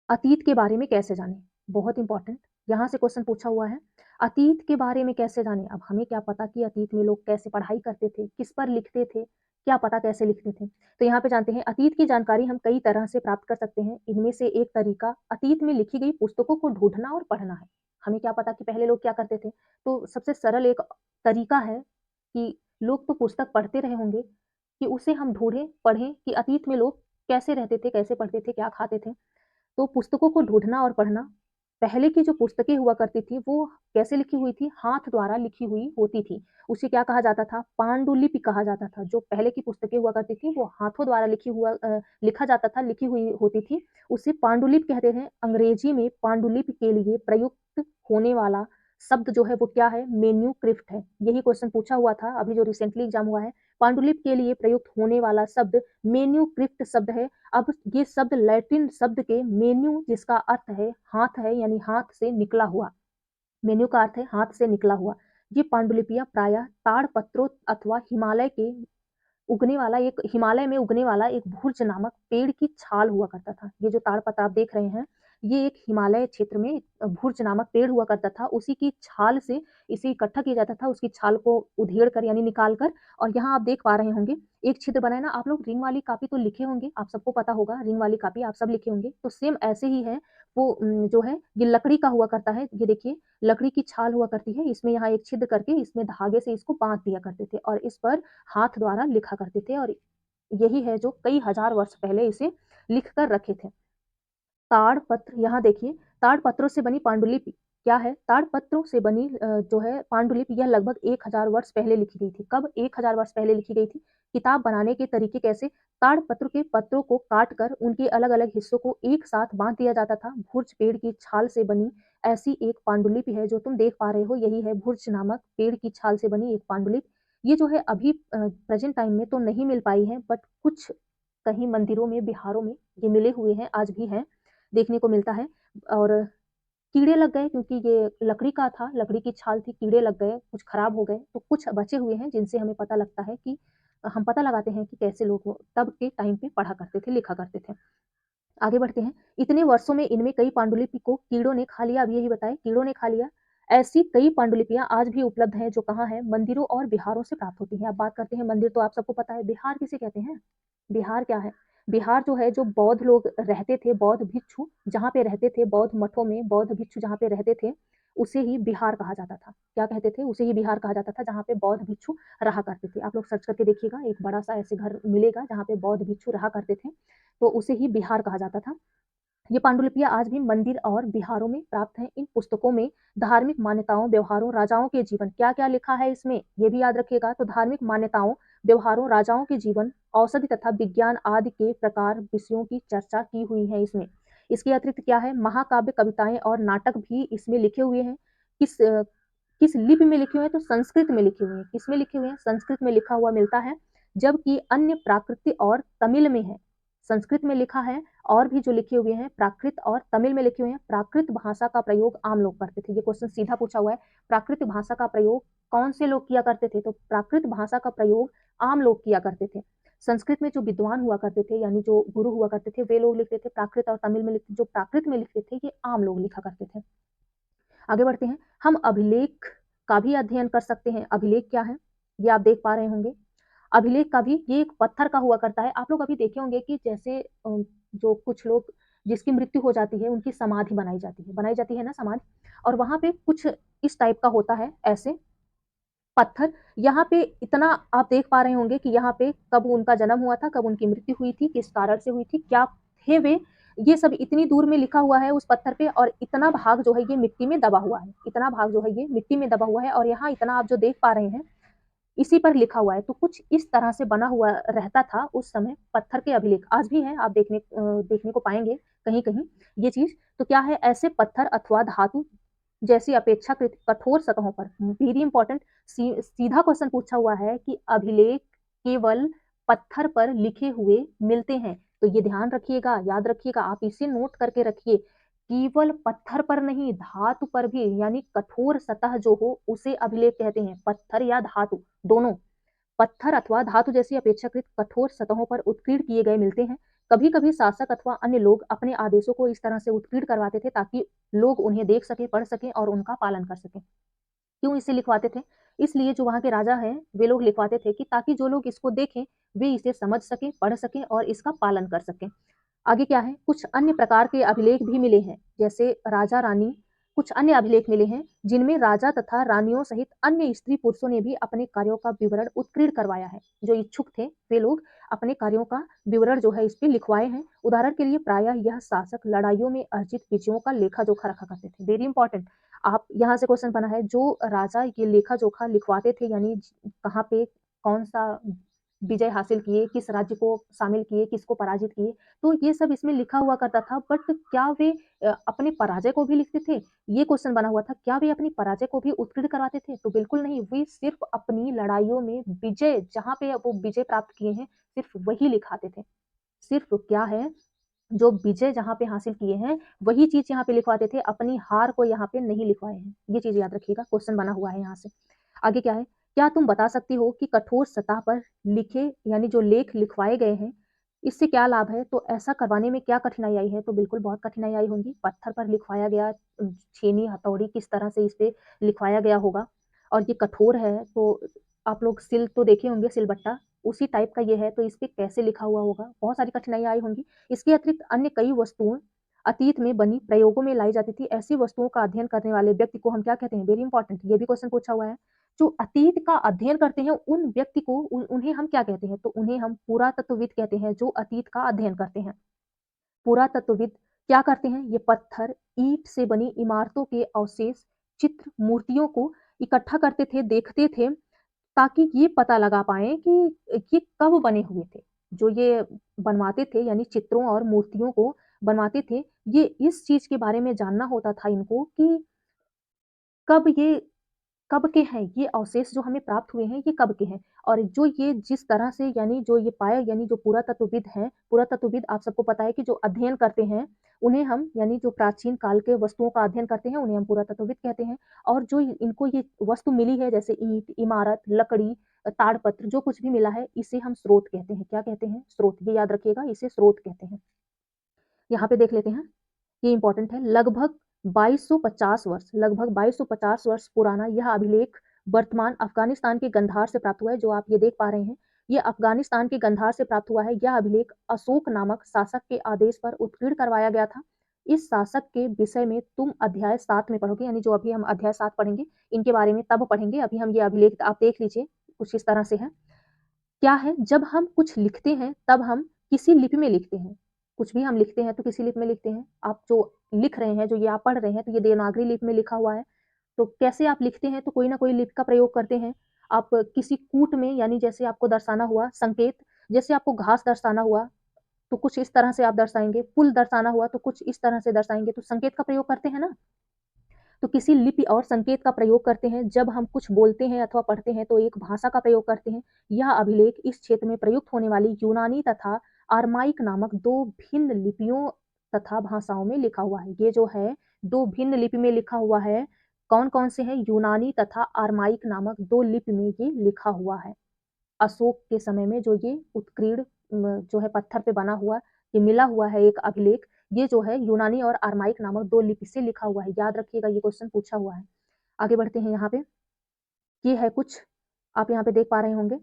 S1: अतीत के बारे में कैसे जानें? बहुत इम्पोर्टेंट, यहाँ से क्वेश्चन पूछा हुआ है। अतीत के बारे में कैसे जानें? अब हमें क्या पता कि अतीत में लोग कैसे पढ़ाई करते थे, किस पर लिखते थे, क्या पता कैसे लिखते थे? तो यहाँ पे जानते हैं अतीत की जानकारी हम कई तरह से प्राप्त कर सकते हैं। इनमें से एक तरीका अतीत में लिखी गई पुस्तकों को ढूँढना और पढ़ना है। हमें क्या पता कि पहले लोग क्या करते थे? तो सबसे सरल एक तरीका है कि लोग तो पुस्तक पढ़ते रहे होंगे, कि उसे हम ढूँढें, पढ़ें कि अतीत में लोग कैसे रहते थे, कैसे पढ़ते थे, क्या खाते थे? तो पुस्तकों को ढूँढना और पढ़ना, पहले की जो पुस्तकें हुआ करती थी वो कैसे लिखी हुई थी? हाथ द्वारा लिखी हुई होती थी। उसे क्या कहा जाता था? पांडुलिपि कहा जाता था। जो पहले की पुस्तकें हुआ करती थी वो हाथों द्वारा लिखा जाता था, लिखी हुई होती थी। उसे पांडुलिपि कहते हैं। अंग्रेजी में पांडुलिपि के लिए प्रयुक्त होने वाला शब्द जो है वो क्या है? मैन्युस्क्रिप्ट है। यही क्वेश्चन पूछा हुआ था अभी जो रिसेंटली एग्जाम हुआ है। पांडुलिपि के लिए प्रयुक्त होने वाला शब्द मैन्युस्क्रिप्ट शब्द है। अब ये शब्द लैटिन शब्द के मेन्यू जिसका अर्थ है हाथ है, यानी हाथ से निकला हुआ। मेन्यू का अर्थ है हाथ से निकला हुआ। ये पांडुलिपियां प्रायः ताड़पत्रों अथवा हिमालय में उगने वाला एक भुर्ज नामक पेड़ की छाल हुआ करता था। ये जो ताड़पत्र आप देख रहे हैं, ये एक हिमालय क्षेत्र में भुर्ज नामक पेड़ हुआ करता था। उसी की छाल से इसे इकट्ठा किया जाता था, उसकी छाल को उधेड़ कर यानी निकाल कर। और यहाँ आप देख पा रहे होंगे एक छिद्र बना है ना। आप लोग रिंग वाली कॉपी तो लिखे होंगे, आप सबको पता होगा रिंग वाली कॉपी आप सब लिखे होंगे। तो सेम ऐसे ही है वो। जो है ये लकड़ी का हुआ करता है। ये देखिए लकड़ी की छाल हुआ करती है, इसमें यहाँ एक छिद्र करके इसमें धागे से इसको बांध दिया करते थे और इस पर हाथ द्वारा लिखा करते थे। और यही है जो कई हजार वर्ष पहले इसे लिख कर रखे थे। ताड़पत्र, यहाँ देखिए ताड़पत्रों से बनी पांडुलिपि क्या है? ताड़पत्रों से बनी जो है पांडुलिपि, यह लगभग 1000 वर्ष पहले लिखी गई थी। कब? 1000 वर्ष पहले लिखी गई थी। किताब बनाने के तरीके कैसे? ताड़पत्र के पत्रों को काट कर उनके अलग अलग हिस्सों को एक साथ बांध दिया जाता था। भुर्ज पेड़ की छाल से बनी ऐसी एक पांडुलिपि है जो तुम देख पा रहे हो, यही है भुर्ज नामक पेड़ की छाल से बनी एक पांडुलिपि। ये जो है अभी प्रेजेंट टाइम में तो नहीं मिल पाई है, बट कुछ कहीं मंदिरों में, बिहारों में ये मिले हुए हैं, आज भी हैं, देखने को मिलता है। और कीड़े लग गए क्योंकि ये लकड़ी का था, लकड़ी की छाल थी, कीड़े लग गए, कुछ खराब हो गए, तो कुछ बचे हुए हैं जिनसे हमें पता लगता है कि हम पता लगाते हैं कि कैसे लोग वो तब के टाइम पे पढ़ा करते थे, लिखा करते थे। आगे बढ़ते हैं। इतने वर्षों में इनमें कई पांडुलिपि को कीड़ों ने खा लिया। अब यही बताएं, कीड़ों ने खा लिया। ऐसी कई पांडुलिपियां आज भी उपलब्ध हैं जो कहाँ है? मंदिरों और बिहारों से प्राप्त होती हैं। अब बात करते हैं मंदिर, तो आप सबको पता है बिहार किसे कहते हैं? बिहार क्या है? बिहार जो है जो बौद्ध लोग रहते थे, बौद्ध भिक्षु जहाँ पे रहते थे, बौद्ध मठों में बौद्ध भिक्षु जहाँ पे रहते थे, उसे ही बिहार कहा जाता था। क्या कहते थे? उसे ही बिहार कहा जाता था, जहाँ पे बौद्ध भिक्षु रहा करते थे। आप लोग सर्च करके देखिएगा, एक बड़ा सा ऐसे घर मिलेगा जहाँ पे बौद्ध भिक्षु रहा करते थे, तो उसे ही बिहार कहा जाता था। ये पांडुलिपियां आज भी मंदिर और बिहारों में प्राप्त हैं। इन पुस्तकों में धार्मिक मान्यताओं, व्यवहारों, राजाओं के जीवन, क्या क्या लिखा है इसमें ये भी याद रखिएगा। तो धार्मिक मान्यताओं, व्यवहारों, राजाओं के जीवन, औषधि तथा विज्ञान आदि के प्रकार विषयों की चर्चा की हुई है इसमें। इसके अतिरिक्त क्या है? महाकाव्य, कविताएं और नाटक भी इसमें लिखे हुए हैं। किस किस लिपि में लिखे हुए हैं? तो संस्कृत में लिखे हुए हैं। किसमें लिखे हुए हैं? संस्कृत में लिखा हुआ मिलता है, जबकि अन्य प्राकृत और तमिल में है। संस्कृत में लिखा है और भी जो लिखे हुए हैं प्राकृत और तमिल में लिखे हुए हैं। प्राकृत भाषा का प्रयोग आम लोग करते थे। ये क्वेश्चन सीधा पूछा हुआ है, प्राकृत भाषा का प्रयोग कौन से लोग किया करते थे? तो प्राकृत भाषा का प्रयोग आम लोग किया करते थे। संस्कृत में जो विद्वान हुआ करते थे, यानी जो गुरु हुआ करते थे, वे लोग लिखते थे। प्राकृत और तमिल में लिखते, जो प्राकृत में लिखते थे, ये आम लोग लिखा करते थे। आगे बढ़ते हैं। हम अभिलेख का भी अध्ययन कर सकते हैं। अभिलेख क्या है? ये आप देख पा रहे होंगे। अभिलेख का भी, ये एक पत्थर का हुआ करता है। आप लोग अभी देखे होंगे कि जैसे जो कुछ लोग जिसकी मृत्यु हो जाती है उनकी समाधि बनाई जाती है ना समाधि, और वहां पे कुछ इस टाइप का होता है ऐसे पत्थर। यहाँ पे इतना आप देख पा रहे होंगे कि यहाँ पे कब उनका जन्म हुआ था, कब उनकी मृत्यु हुई थी, किस कारण से हुई थी, क्या थे वे, ये सब इतनी दूर में लिखा हुआ है उस पत्थर पे। और इतना भाग जो है ये मिट्टी में दबा हुआ है, इतना भाग जो है ये मिट्टी में दबा हुआ है, और यहाँ इतना आप जो देख पा रहे हैं इसी पर लिखा हुआ है। तो कुछ इस तरह से बना हुआ रहता था उस समय पत्थर के अभिलेख। आज भी है, आप देखने को पाएंगे कहीं कहीं ये चीज। तो क्या है? ऐसे पत्थर अथवा धातु जैसी अपेक्षाकृत कठोर सतहों पर, वेरी इंपॉर्टेंट, सीधा क्वेश्चन पूछा हुआ है कि अभिलेख केवल पत्थर पर लिखे हुए मिलते हैं। तो ये ध्यान रखिएगा, याद रखिएगा, आप इसे नोट करके रखिए। केवल पत्थर पर नहीं, धातु पर भी, यानी कठोर सतह जो हो उसे अभिलेख कहते हैं। पत्थर या धातु दोनों, पत्थर अथवा धातु जैसी अपेक्षाकृत कठोर सतहों पर उत्कीर्ण किए गए मिलते हैं। कभी कभी शासक अथवा अन्य लोग अपने आदेशों को इस तरह से उत्कीर्ण करवाते थे ताकि लोग उन्हें देख सके, पढ़ सके और उनका पालन कर सके। क्यों इसे लिखवाते थे? इसलिए जो वहाँ के राजा हैं वे लोग लिखवाते थे कि ताकि जो लोग इसको देखें वे इसे समझ सकें, पढ़ सकें और इसका पालन कर सकें। आगे क्या है? कुछ अन्य प्रकार के अभिलेख भी मिले हैं, जैसे राजा रानी कुछ अन्य अभिलेख मिले हैं जिनमें राजा तथा रानियों सहित अन्य स्त्री पुरुषों ने भी अपने कार्यों का विवरण उत्कीर्ण करवाया है। जो इच्छुक थे वे लोग अपने कार्यों का विवरण जो है इस पे लिखवाए हैं। उदाहरण के लिए प्रायः यह शासक लड़ाइयों में अर्जित विजयों का लेखा जोखा रखा करते थे। Very important. आप यहाँ से क्वेश्चन बना है, जो राजा ये लेखा जोखा लिखवाते थे यानी कहाँ पे कौन सा विजय हासिल किए, किस राज्य को शामिल किए, किसको पराजित किए, तो ये सब इसमें लिखा हुआ करता था। बट क्या वे अपने पराजय को भी लिखते थे? ये क्वेश्चन बना हुआ था। क्या वे अपनी पराजय को भी उत्कीर्ण करवाते थे? तो बिल्कुल नहीं। वे सिर्फ अपनी लड़ाइयों में विजय, जहाँ पे वो विजय प्राप्त किए हैं, सिर्फ वही लिखाते थे। सिर्फ क्या है, जो विजय जहाँ पे हासिल किए हैं वही चीज यहाँ पे लिखवाते थे, अपनी हार को यहाँ पे नहीं लिखवाए हैं। ये चीज याद रखिएगा, क्वेश्चन बना हुआ है यहाँ से। आगे क्या है, क्या तुम बता सकती हो कि कठोर सतह पर लिखे यानी जो लेख लिखवाए गए हैं इससे क्या लाभ है? तो ऐसा करवाने में क्या कठिनाई आई है? तो बिल्कुल बहुत कठिनाई आई होगी। पत्थर पर लिखवाया गया, छेनी हथौड़ी किस तरह से इस पे लिखवाया गया होगा, और ये कठोर है। तो आप लोग सिल तो देखे होंगे, सिलबट्टा उसी टाइप का ये है, तो इस पे कैसे लिखा हुआ होगा? बहुत सारी कठिनाई आई होंगी। इसके अतिरिक्त अन्य कई वस्तुओं अतीत में बनी प्रयोगों में लाई जाती थी। ऐसी वस्तुओं का अध्ययन करने वाले व्यक्ति को हम क्या कहते हैं? वेरी इंपॉर्टेंट, ये भी क्वेश्चन पूछा हुआ है। जो अतीत का अध्ययन करते हैं उन व्यक्ति को उन्हें हम क्या कहते हैं? तो उन्हें हम पुरातत्वविद कहते हैं, जो अतीत का अध्ययन करते हैं। पुरातत्वविद क्या करते हैं? ये पत्थर, ईंट से बनी इमारतों के अवशेष, चित्र, मूर्तियों को इकट्ठा करते थे, देखते थे, ताकि ये पता लगा पाएँ कि ये कब बने हुए थे। जो ये बनवाते थे यानी चित्रों और मूर्तियों को बनवाते थे, ये इस चीज़ के बारे में जानना होता था इनको कि कब ये कब के हैं, ये अवशेष जो हमें प्राप्त हुए हैं, ये कब के हैं। और जो ये जिस तरह से यानी जो ये पाया यानी जो पुरातत्वविद हैं, पुरातत्वविद आप सबको पता है कि जो अध्ययन करते हैं, उन्हें हम यानी जो प्राचीन काल के वस्तुओं का अध्ययन करते हैं, उन्हें हम पुरातत्वविद कहते हैं। और जो इनको ये वस्तु मिली है जैसे ईंट, इमारत, लकड़ी, ताड़पत्र जो कुछ भी मिला है, इसे हम स्रोत कहते हैं। क्या कहते हैं? स्रोत। ये याद रखिएगा, इसे स्रोत कहते हैं। यहाँ पे देख लेते हैं, ये इंपॉर्टेंट है। लगभग 2250 वर्ष पुराना यह अभिलेख वर्तमान अफगानिस्तान के गंधार से प्राप्त हुआ है। जो आप ये देख पा रहे हैं, ये अफगानिस्तान के गंधार से प्राप्त हुआ है। यह अभिलेख अशोक नामक शासक के आदेश पर उत्कीर्ण करवाया गया था। इस शासक के विषय में तुम अध्याय 7 में पढ़ोगे, यानी जो अभी हम अध्याय 7 पढ़ेंगे, इनके बारे में तब पढ़ेंगे। अभी हम ये अभिलेख आप देख लीजिए, कुछ इस तरह से है। क्या है, जब हम कुछ लिखते हैं तब हम किसी लिपि में लिखते हैं। कुछ भी हम लिखते हैं तो किसी लिपि में लिखते हैं। आप जो लिख रहे हैं, जो ये आप पढ़ रहे हैं, तो ये देवनागरी लिपि में लिखा हुआ है। तो कैसे आप लिखते हैं? तो कोई ना कोई लिपि का प्रयोग करते हैं। आप किसी कूट में यानी जैसे आपको दर्शाना हुआ संकेत, जैसे आपको घास दर्शाना हुआ तो कुछ इस तरह से आप दर्शाएँगे, पुल दर्शाना हुआ तो कुछ इस तरह से दर्शाएँगे, तो संकेत का प्रयोग करते हैं ना। तो किसी लिपि और संकेत का प्रयोग करते हैं। जब हम कुछ बोलते हैं अथवा पढ़ते हैं तो एक भाषा का प्रयोग करते हैं। यह अभिलेख इस क्षेत्र में प्रयुक्त होने वाली यूनानी तथा अरमाइक नामक 2 भिन्न लिपियों तथा भाषाओं में लिखा हुआ है। ये जो है 2 भिन्न लिपि में लिखा हुआ है। कौन-कौन से हैं? यूनानी तथा अरमाइक नामक 2 लिपि में ये लिखा हुआ है। अशोक के समय में जो ये उत्कीर्ण जो है पत्थर पे बना हुआ, ये मिला हुआ है एक अभिलेख, ये जो है यूनानी और अरमाइक नामक 2 लिपि से लिखा हुआ है। याद रखिएगा, ये क्वेश्चन पूछा हुआ है। आगे बढ़ते हैं यहाँ पे, ये है कुछ, आप यहाँ पे देख पा रहे होंगे।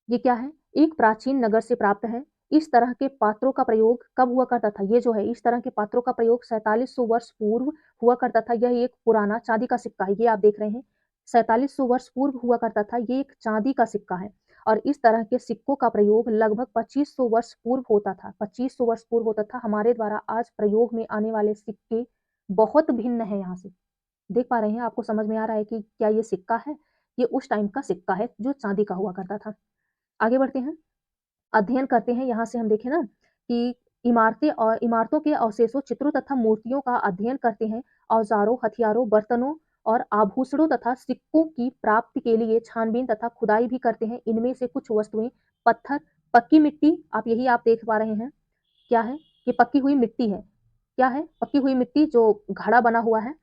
S1: ये क्या है? एक प्राचीन नगर से प्राप्त है। इस तरह के पात्रों का प्रयोग कब हुआ करता था? ये जो है इस तरह के पात्रों का प्रयोग 4700 वर्ष पूर्व हुआ करता था। यह एक पुराना चांदी का सिक्का है, ये आप देख रहे हैं। 4700 वर्ष पूर्व हुआ करता था, ये एक चांदी का सिक्का है। और इस तरह के सिक्कों का प्रयोग लगभग 2500 वर्ष पूर्व होता था। 2500 वर्ष पूर्व होता था। हमारे द्वारा आज प्रयोग में आने वाले सिक्के बहुत भिन्न है यहाँ से। देख पा रहे हैं, आपको समझ में आ रहा है कि क्या ये सिक्का है? ये उस टाइम का सिक्का है जो चांदी का हुआ करता था। आगे बढ़ते हैं, अध्ययन करते हैं। यहाँ से हम देखें ना कि इमारतें और इमारतों के अवशेषों, चित्रों तथा मूर्तियों का अध्ययन करते हैं। औजारों, हथियारों, बर्तनों और आभूषणों तथा सिक्कों की प्राप्ति के लिए छानबीन तथा खुदाई भी करते हैं। इनमें से कुछ वस्तुएं पत्थर, पक्की मिट्टी, आप देख पा रहे हैं। क्या है? ये पक्की हुई मिट्टी है। क्या है? पक्की हुई मिट्टी जो घड़ा बना हुआ है।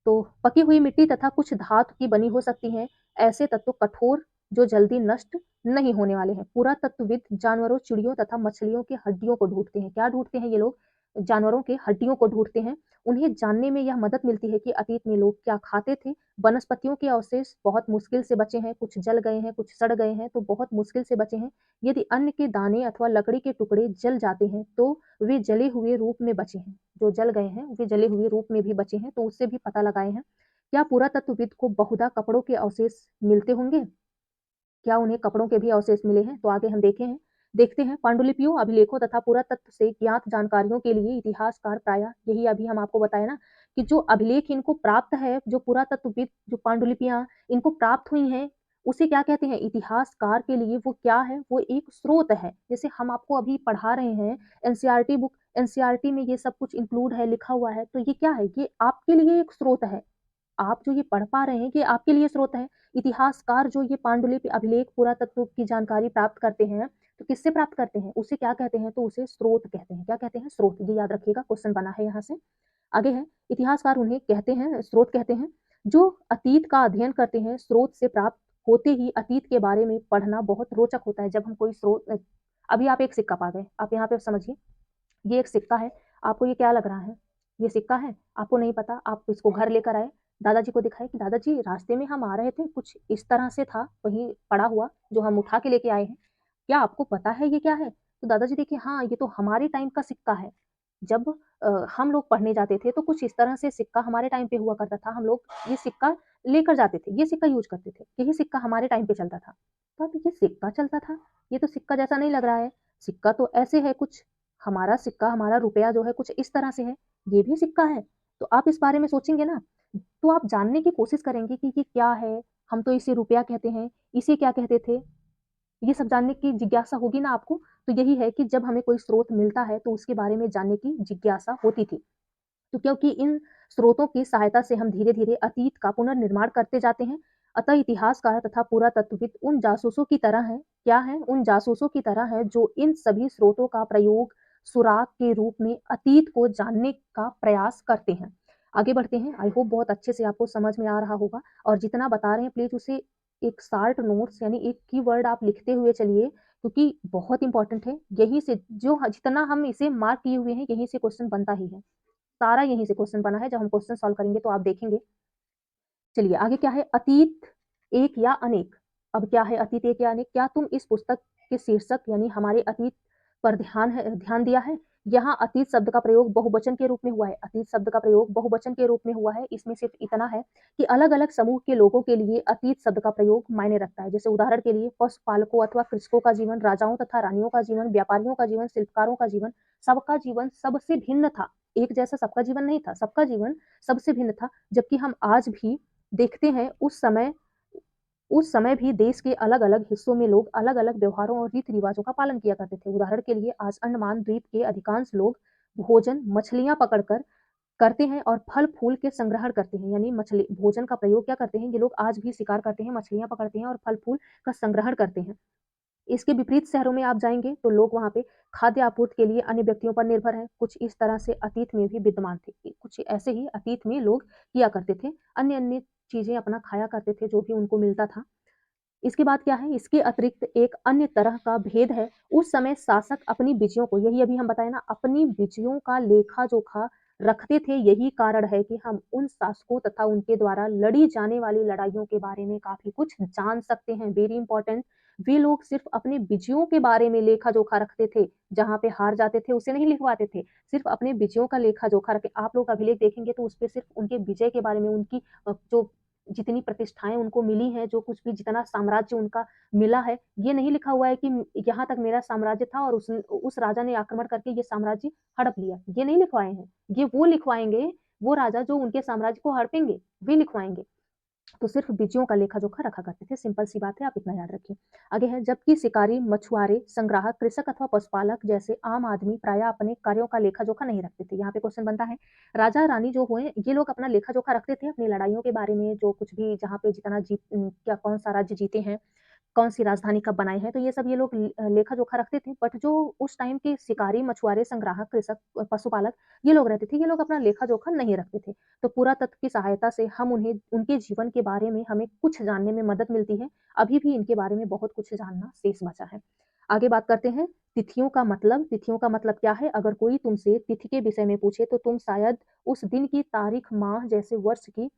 S1: तो पकी हुई मिट्टी तथा कुछ धातु की बनी हो सकती हैं। ऐसे तत्व कठोर जो जल्दी नष्ट नहीं होने वाले हैं। पुरातत्वविद जानवरों, चिड़ियों तथा मछलियों की हड्डियों को ढूंढते हैं। क्या ढूंढते हैं ये लोग? जानवरों के हड्डियों को ढूँढते हैं। उन्हें जानने में यह मदद मिलती है कि अतीत में लोग क्या खाते थे। वनस्पतियों के अवशेष बहुत मुश्किल से बचे हैं, कुछ जल गए हैं, कुछ सड़ गए हैं, तो बहुत मुश्किल से बचे हैं। यदि अन्न के दाने अथवा लकड़ी के टुकड़े जल जाते हैं, तो वे जले हुए रूप में बचे हैं। जो जल गए हैं, वे जले हुए रूप में भी बचे हैं, तो उससे भी पता लगाए हैं। क्या पुरातत्वविद को बहुधा कपड़ों के अवशेष मिलते होंगे? क्या उन्हें कपड़ों के भी अवशेष मिले हैं? तो आगे हम देखते हैं पांडुलिपियों, अभिलेखों तथा पुरातत्व से ज्ञात जानकारियों के लिए इतिहासकार प्रायः यही अभी हम आपको बताया ना कि जो अभिलेख इनको प्राप्त है, जो पुरातत्वविद जो पांडुलिपियाँ इनको प्राप्त हुई हैं, उसे क्या कहते हैं? इतिहासकार के लिए वो क्या है? वो एक स्रोत है। जैसे हम आपको अभी पढ़ा रहे हैं एनसीईआरटी बुक, एनसीईआरटी में ये सब कुछ इंक्लूड है, लिखा हुआ है, तो ये क्या है? ये आपके लिए एक स्रोत है। आप जो ये पढ़ पा रहे हैं, ये आपके लिए स्रोत है। इतिहासकार जो ये पांडुलिपि अभिलेख पुरातत्व की जानकारी प्राप्त करते हैं, तो किससे प्राप्त करते हैं? उसे क्या कहते हैं? तो उसे स्रोत कहते हैं। क्या कहते हैं? स्रोत। ये याद रखिएगा, क्वेश्चन बना है यहाँ से। आगे है, इतिहासकार उन्हें कहते हैं, स्रोत कहते हैं, जो अतीत का अध्ययन करते हैं। स्रोत से प्राप्त होते ही अतीत के बारे में पढ़ना बहुत रोचक होता है। जब हम कोई स्रोत अभी आप एक सिक्का पा गए, आप यहाँ पे समझिए, ये एक सिक्का है, आपको ये क्या लग रहा है? ये सिक्का है, आपको नहीं पता, आप इसको घर लेकर आए, दादाजी को दिखाए कि दादाजी रास्ते में हम आ रहे थे, कुछ इस तरह से था, वहीं पड़ा हुआ, जो हम उठा के लेके आए हैं। क्या आपको पता है ये क्या है? तो दादाजी देखिए, हाँ, ये तो हमारे टाइम का सिक्का है। जब हम लोग पढ़ने जाते थे, तो कुछ इस तरह से सिक्का हमारे टाइम पे हुआ करता था, हम लोग ये सिक्का लेकर जाते थे, ये सिक्का यूज़ करते थे, यही सिक्का हमारे टाइम पे चलता था। तो अब ये सिक्का चलता था, ये तो सिक्का जैसा नहीं लग रहा है, सिक्का तो ऐसे है कुछ, हमारा सिक्का, हमारा रुपया जो है कुछ इस तरह से है, ये भी सिक्का है। तो आप इस बारे में सोचेंगे ना, तो आप जानने की कोशिश करेंगे कि ये क्या है, हम तो इसे रुपया कहते हैं, इसे क्या कहते थे? ये सब जानने की जिज्ञासा होगी ना आपको, तो यही है कि जब हमें कोई स्रोत मिलता है, तो उसके बारे में जानने की जिज्ञासा होती थी। तो क्योंकि इन स्रोतों की सहायता से हम धीरे-धीरे अतीत का पुनर्निर्माण करते जाते हैं, अतः इतिहासकार तथा पुरातत्वविद उन जासूसों की तरह हैं, क्या हैं? उन जासूसों की तरह हैं, जो इन सभी स्रोतों का प्रयोग सुराग के रूप में अतीत को जानने का प्रयास करते हैं। आगे बढ़ते हैं, आई होप बहुत अच्छे से आपको समझ में आ रहा होगा, और जितना बता रहे हैं प्लीज़ उसे एक शार्ट नोट्स यानी एक कीवर्ड आप लिखते हुए चलिए, क्योंकि बहुत इंपॉर्टेंट है। यहीं से जो जितना हम इसे मार्क किए हुए हैं, यहीं से क्वेश्चन बनता ही है। सारा यहीं से क्वेश्चन बना है, जब हम क्वेश्चन सॉल्व करेंगे तो आप देखेंगे। चलिए आगे क्या है, अतीत एक या अनेक। अब क्या है अतीत एक या अनेक? क्या तुम इस पुस्तक के शीर्षक यानी हमारे अतीत पर ध्यान दिया है? यहाँ अतीत शब्द का प्रयोग बहुवचन के रूप में हुआ है। अतीत शब्द का प्रयोग बहुवचन के रूप में हुआ है। इसमें सिर्फ इतना है कि अलग-अलग समूह के लोगों के लिए अतीत शब्द का प्रयोग मायने रखता है। जैसे उदाहरण के लिए पशुपालकों अथवा कृषकों का जीवन, राजाओं तथा रानियों का जीवन, व्यापारियों का जीवन, शिल्पकारों का जीवन, सबका जीवन सबसे भिन्न था। एक जैसा सबका जीवन नहीं था, सबका जीवन सबसे भिन्न था। जबकि हम आज भी देखते हैं, उस समय भी देश के अलग-अलग हिस्सों में लोग अलग-अलग व्यवहारों और रीति-रिवाजों का पालन किया करते थे। उदाहरण के लिए आज अंडमान द्वीप के अधिकांश लोग भोजन मछलियाँ पकड़कर करते हैं और फल-फूल के संग्रहण करते हैं। यानी मछली भोजन का प्रयोग क्या करते हैं, ये लोग आज भी शिकार करते हैं, मछलियाँ पकड़ते हैं और फल-फूल का संग्रहण करते हैं। इसके विपरीत शहरों में आप जाएँगे, तो लोग वहाँ पे खाद्य आपूर्ति के लिए अन्य व्यक्तियों पर निर्भर हैं। कुछ इस तरह से अतीत में भी विद्यमान थे। कुछ ऐसे ही अतीत में लोग किया करते थे। अन्य-अन्य चीज़ें अपना खाया करते थे, जो भी उनको मिलता था। इसके बाद क्या है, इसके अतिरिक्त एक अन्य तरह का भेद है। उस समय शासक अपनी विजयों को, यही अभी हम बताए ना, अपनी विजयों का लेखा-जोखा रखते थे। यही कारण है कि हम उन शासकों तथा उनके द्वारा लड़ी जाने वाली लड़ाइयों के बारे में काफ़ी कुछ जान सकते हैं। वेरी इंपॉर्टेंट, वे लोग सिर्फ़ अपने विजयों के बारे में लेखा-जोखा रखते थे। जहाँ पे हार जाते थे, उसे नहीं लिखवाते थे। सिर्फ़ अपने विजयों का लेखा-जोखा रखे। आप लोग अभिलेख देखेंगे तो उसपे सिर्फ़ उनके विजय के बारे में, उनकी जो जितनी प्रतिष्ठाएँ उनको मिली हैं, जो कुछ भी जितना साम्राज्य उनका मिला है, ये नहीं लिखा हुआ है कि यहाँ तक मेरा साम्राज्य था और उस राजा ने आक्रमण करके ये साम्राज्य हड़प लिया। ये नहीं लिखवाए हैं। ये वो लिखवाएँगे, वो राजा जो उनके साम्राज्य को हड़पेंगे, वे लिखवाएँगे। तो सिर्फ़ बीजियों का लेखा-जोखा रखा करते थे, सिंपल सी बात है, आप इतना याद रखिए। आगे है, जबकि शिकारी, मछुआरे, संग्राहक, कृषक अथवा पशुपालक जैसे आम आदमी प्रायः अपने कार्यों का लेखा-जोखा नहीं रखते थे। यहाँ पे क्वेश्चन बनता है, राजा-रानी जो हुए, ये लोग अपना लेखा-जोखा रखते थे अपनी लड़ाइयों के बारे में, जो कुछ भी जहाँ पे जितना क्या कौन-सा राज्य जीते हैं, कौन सी राजधानी कब बनाई है, तो ये सब ये लोग लेखा जोखा रखते थे। बट जो उस टाइम के शिकारी, मछुआरे, संग्राहक, कृषक, पशुपालक ये लोग रहते थे, ये लोग अपना लेखा जोखा नहीं रखते थे। तो पुरातत्व की सहायता से हम उन्हें उनके जीवन के बारे में हमें कुछ जानने में मदद मिलती है। अभी भी इनके बारे में बहुत कुछ जानना शेष बचा है। आगे बात करते हैं तिथियों का मतलब। तिथियों का मतलब क्या है? अगर कोई तुमसे तिथि के विषय में पूछे तो तुम शायद उस दिन की तारीख, माह जैसे वर्ष की,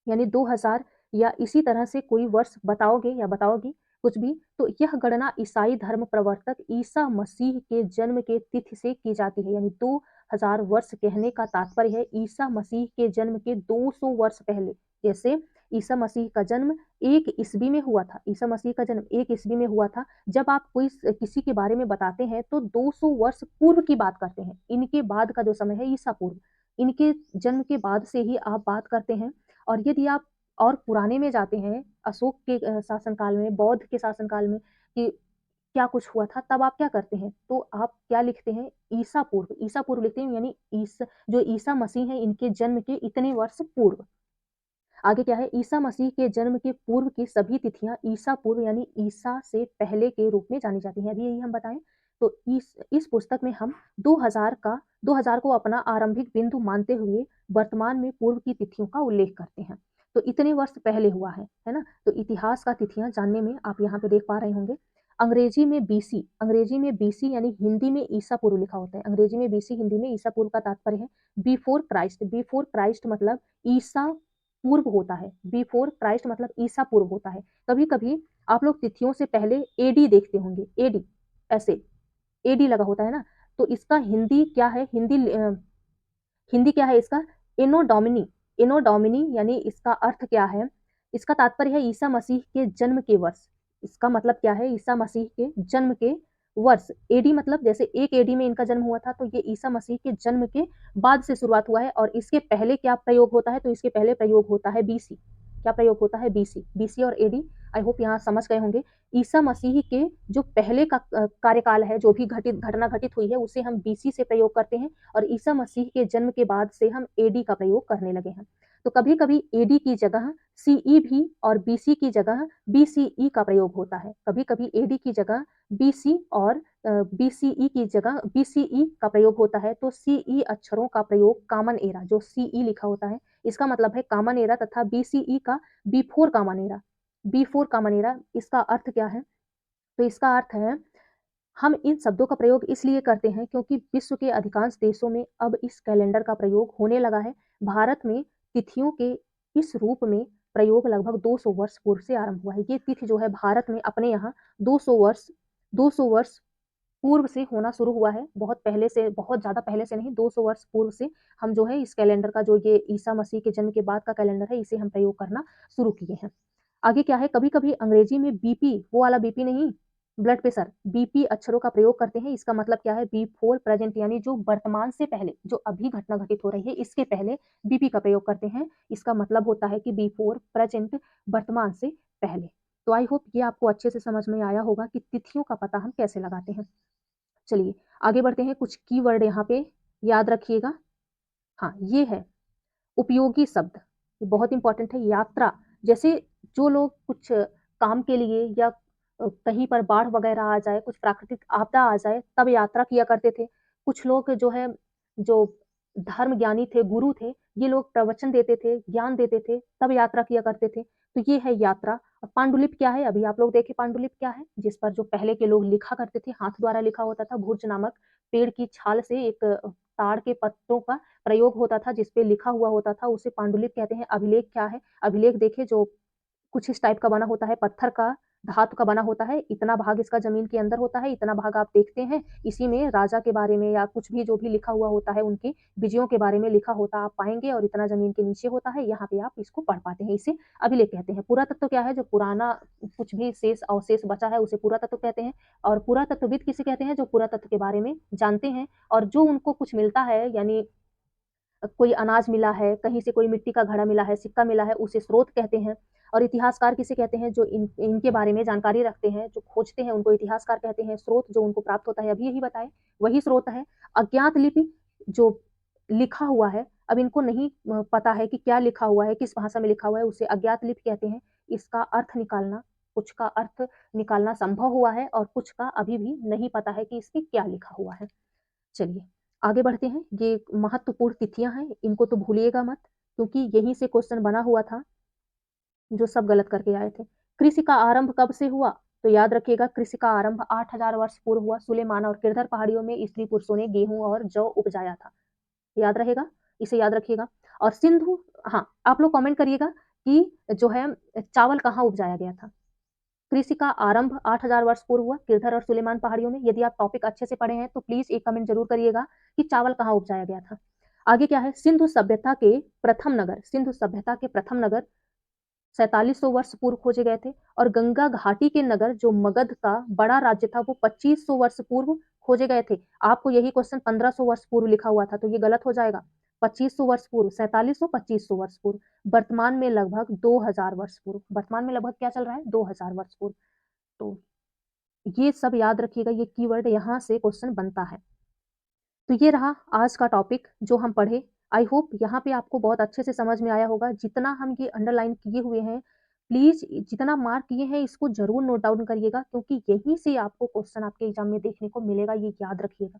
S1: यानी 2000 या इसी तरह से कोई वर्ष बताओगे या बताओगी कुछ भी, तो यह गणना ईसाई धर्म प्रवर्तक ईसा मसीह के जन्म के तिथि से की जाती है। यानी 2000 वर्ष कहने का तात्पर्य है ईसा मसीह के जन्म के 200 वर्ष पहले। जैसे ईसा मसीह का जन्म 1 ईस्वी में हुआ था, ईसा मसीह का जन्म 1 ईस्वी में हुआ था। जब आप कोई किसी के बारे में बताते हैं तो 200 वर्ष पूर्व की बात करते हैं। इनके बाद का जो समय है ईसा पूर्व, इनके जन्म के बाद से ही आप बात करते हैं। और यदि आप और पुराने में जाते हैं, अशोक के शासनकाल में, बौद्ध के शासनकाल में, कि क्या कुछ हुआ था, तब आप क्या करते हैं? तो आप क्या लिखते हैं? ईसा पूर्व लिखते हैं, यानी जो ईसा मसीह है इनके जन्म के इतने वर्ष पूर्व। आगे क्या है? ईसा मसीह के जन्म के पूर्व की सभी तिथियां ईसा पूर्व यानी ईसा से पहले के रूप में जानी जाती हैं। अभी यही हम बताएं। तो इस पुस्तक में हम 2000 को अपना आरंभिक बिंदु मानते हुए वर्तमान में पूर्व की तिथियों का उल्लेख करते हैं। तो इतने वर्ष पहले हुआ है ना? तो इतिहास का तिथियां जानने में आप यहाँ पे देख पा रहे होंगे। अंग्रेजी में बीसी यानी हिंदी में ईसा पूर्व लिखा होता है। अंग्रेजी में बीसी, हिंदी में ईसा पूर्व का तात्पर्य है बिफोर क्राइस्ट। बिफोर क्राइस्ट मतलब ईसा पूर्व होता है। बिफोर क्राइस्ट मतलब ईसा पूर्व होता है। कभी कभी आप लोग तिथियों से पहले एडी देखते होंगे, एडी, ऐसे एडी लगा होता है ना। तो इसका हिंदी क्या है? हिंदी क्या है इसका? एनो डोमिनी। एनो डोमिनी यानी इसका अर्थ क्या है? इसका तात्पर्य है ईसा मसीह के जन्म के वर्ष। इसका मतलब क्या है? ईसा मसीह के जन्म के वर्ष। एडी मतलब जैसे 1 एडी में इनका जन्म हुआ था, तो ये ईसा मसीह के जन्म के बाद से शुरुआत हुआ है। और इसके पहले क्या प्रयोग होता है? तो इसके पहले प्रयोग होता है बीसी। क्या प्रयोग होता है? बीसी। बीसी और एडी, आई होप यहाँ समझ गए होंगे। ईसा मसीह के जो पहले का कार्यकाल है, जो भी घटना घटित हुई है, उसे हम बीसी से प्रयोग करते हैं। और ईसा मसीह के जन्म के बाद से हम एडी का प्रयोग करने लगे हैं। तो कभी कभी एडी की जगह सीई भी और बीसी की जगह बीसीई का प्रयोग होता है। कभी कभी एडी की जगह बीसी और बीसीई की जगह बीसीई का प्रयोग होता है। तो सीई अक्षरों का प्रयोग कॉमन एरा, जो सीई लिखा होता है इसका मतलब है कॉमन एरा, तथा बीसीई का before common era. Before common era, इसका अर्थ क्या है? तो इसका अर्थ है, हम इन शब्दों का प्रयोग इसलिए करते हैं क्योंकि विश्व के अधिकांश देशों में अब इस कैलेंडर का प्रयोग होने लगा है। भारत में तिथियों के इस रूप में प्रयोग लगभग 200 वर्ष पूर्व से आरंभ हुआ है। ये तिथि जो है भारत में अपने यहाँ 200 वर्ष पूर्व से होना शुरू हुआ है। बहुत पहले से, बहुत ज्यादा पहले से नहीं, 200 वर्ष पूर्व से हम जो है इस कैलेंडर का, जो ये ईसा मसीह के जन्म के बाद का कैलेंडर है, इसे हम प्रयोग करना शुरू किए हैं। आगे क्या है? कभी कभी अंग्रेजी में बीपी, वो वाला बीपी नहीं, ब्लड प्रेशर, बीपी अक्षरों का प्रयोग करते हैं। इसका मतलब क्या है? बिफोर प्रेजेंट, यानी जो वर्तमान से पहले, जो अभी घटना घटित हो रही है इसके पहले बीपी का प्रयोग करते हैं। इसका मतलब होता है कि बिफोर प्रेजेंट, वर्तमान से पहले। तो आई होप ये आपको अच्छे से समझ में आया होगा कि तिथियों का पता हम कैसे लगाते हैं। चलिए आगे बढ़ते हैं। कुछ कीवर्ड यहाँ पे याद रखिएगा। हाँ, ये है उपयोगी शब्द, ये बहुत इंपॉर्टेंट है। यात्रा, जैसे जो लोग कुछ काम के लिए या कहीं पर बाढ़ वगैरह आ जाए, कुछ प्राकृतिक आपदा आ जाए, तब यात्रा किया करते थे। कुछ लोग जो है, जो धर्म ज्ञानी थे, गुरु थे, ये लोग प्रवचन देते थे, ज्ञान देते थे, तब यात्रा किया करते थे। तो ये है यात्रा। पांडुलिपि क्या है? अभी आप लोग देखे पांडुलिपि क्या है? जिस पर जो पहले के लोग लिखा करते थे, हाथ द्वारा लिखा होता था। भुर्ज नामक पेड़ की छाल से एक ताड़ के पत्तों का प्रयोग होता था, जिसपे लिखा हुआ होता था, उसे पांडुलिपि कहते हैं। अभिलेख क्या है? अभिलेख देखिए, जो कुछ इस टाइप का बना होता है, पत्थर का, धातु का बना होता है। इतना भाग इसका जमीन के अंदर होता है, इतना भाग आप देखते हैं। इसी में राजा के बारे में या कुछ भी जो भी लिखा हुआ होता है, उनकी विजयों के बारे में लिखा होता आप पाएंगे। और इतना जमीन के नीचे होता है, यहाँ पे आप इसको पढ़ पाते हैं। इसे अभिलेख कहते हैं। पुरातत्व क्या है? जो पुराना कुछ भी शेष अवशेष बचा है, उसे पुरातत्व कहते हैं। और पुरातत्वविद किसे कहते हैं? जो पुरातत्व के बारे में जानते हैं और जो उनको कुछ मिलता है, यानी कोई अनाज मिला है, कहीं से कोई मिट्टी का घड़ा मिला है, सिक्का मिला है, उसे स्रोत कहते हैं। और इतिहासकार किसे कहते हैं? जो इनके बारे में जानकारी रखते हैं, जो खोजते हैं, उनको इतिहासकार कहते हैं। स्रोत जो उनको प्राप्त होता है, अभी यही बताए, वही स्रोत है। अज्ञात लिपि, जो लिखा हुआ है, अब इनको नहीं पता है कि क्या लिखा हुआ है, किस भाषा में लिखा हुआ है, उसे अज्ञात लिपि कहते हैं। इसका अर्थ निकालना, कुछ का अर्थ निकालना संभव हुआ है और कुछ का अभी भी नहीं पता है कि इसमें क्या लिखा हुआ है। चलिए, आगे बढ़ते हैं। ये महत्वपूर्ण तिथियाँ हैं, इनको तो भूलिएगा मत, क्योंकि यहीं से क्वेश्चन बना हुआ था, जो सब गलत करके आए थे। कृषि का आरंभ कब से हुआ? तो याद रखिएगा, कृषि का आरंभ 8000 वर्ष पूर्व हुआ। सुलेमान और किरधर पहाड़ियों में स्त्री पुरुषों ने गेहूँ और जौ उपजाया था। याद रहेगा, इसे याद रखिएगा। और सिंधु, हाँ, आप लोग कमेंट करिएगा कि जो है चावल कहाँ उपजाया गया था। कृषि का आरंभ 8000 वर्ष पूर्व हुआ किरधर और सुलेमान पहाड़ियों में। यदि आप टॉपिक अच्छे से पढ़े हैं तो प्लीज एक कमेंट जरूर करिएगा कि चावल कहाँ उपजाया गया था। आगे क्या है, सिंधु सभ्यता के प्रथम नगर, सिंधु सभ्यता के प्रथम नगर 4700 वर्ष पूर्व खोजे गए थे। और गंगा घाटी के नगर जो मगध का बड़ा राज्य था वो 2500 वर्ष पूर्व खोजे गए थे। आपको यही क्वेश्चन 1500 वर्ष पूर्व लिखा हुआ था, तो ये गलत हो जाएगा। 2500 वर्ष पूर्व, 4700, 2500 वर्ष पूर्व। वर्तमान में लगभग 2000 वर्ष पूर्व, वर्तमान में लगभग क्या चल रहा है, 2000 वर्ष पूर्व। तो ये सब याद रखिएगा, ये कीवर्ड यहाँ से क्वेश्चन बनता है। तो ये रहा आज का टॉपिक जो हम पढ़े। आई होप यहाँ पे आपको बहुत अच्छे से समझ में आया होगा। जितना हम ये अंडरलाइन किए हुए हैं, प्लीज जितना मार्क किए हैं इसको जरूर नोट डाउन करिएगा, क्योंकि यहीं से आपको क्वेश्चन आपके एग्जाम में देखने को मिलेगा, ये याद रखिएगा।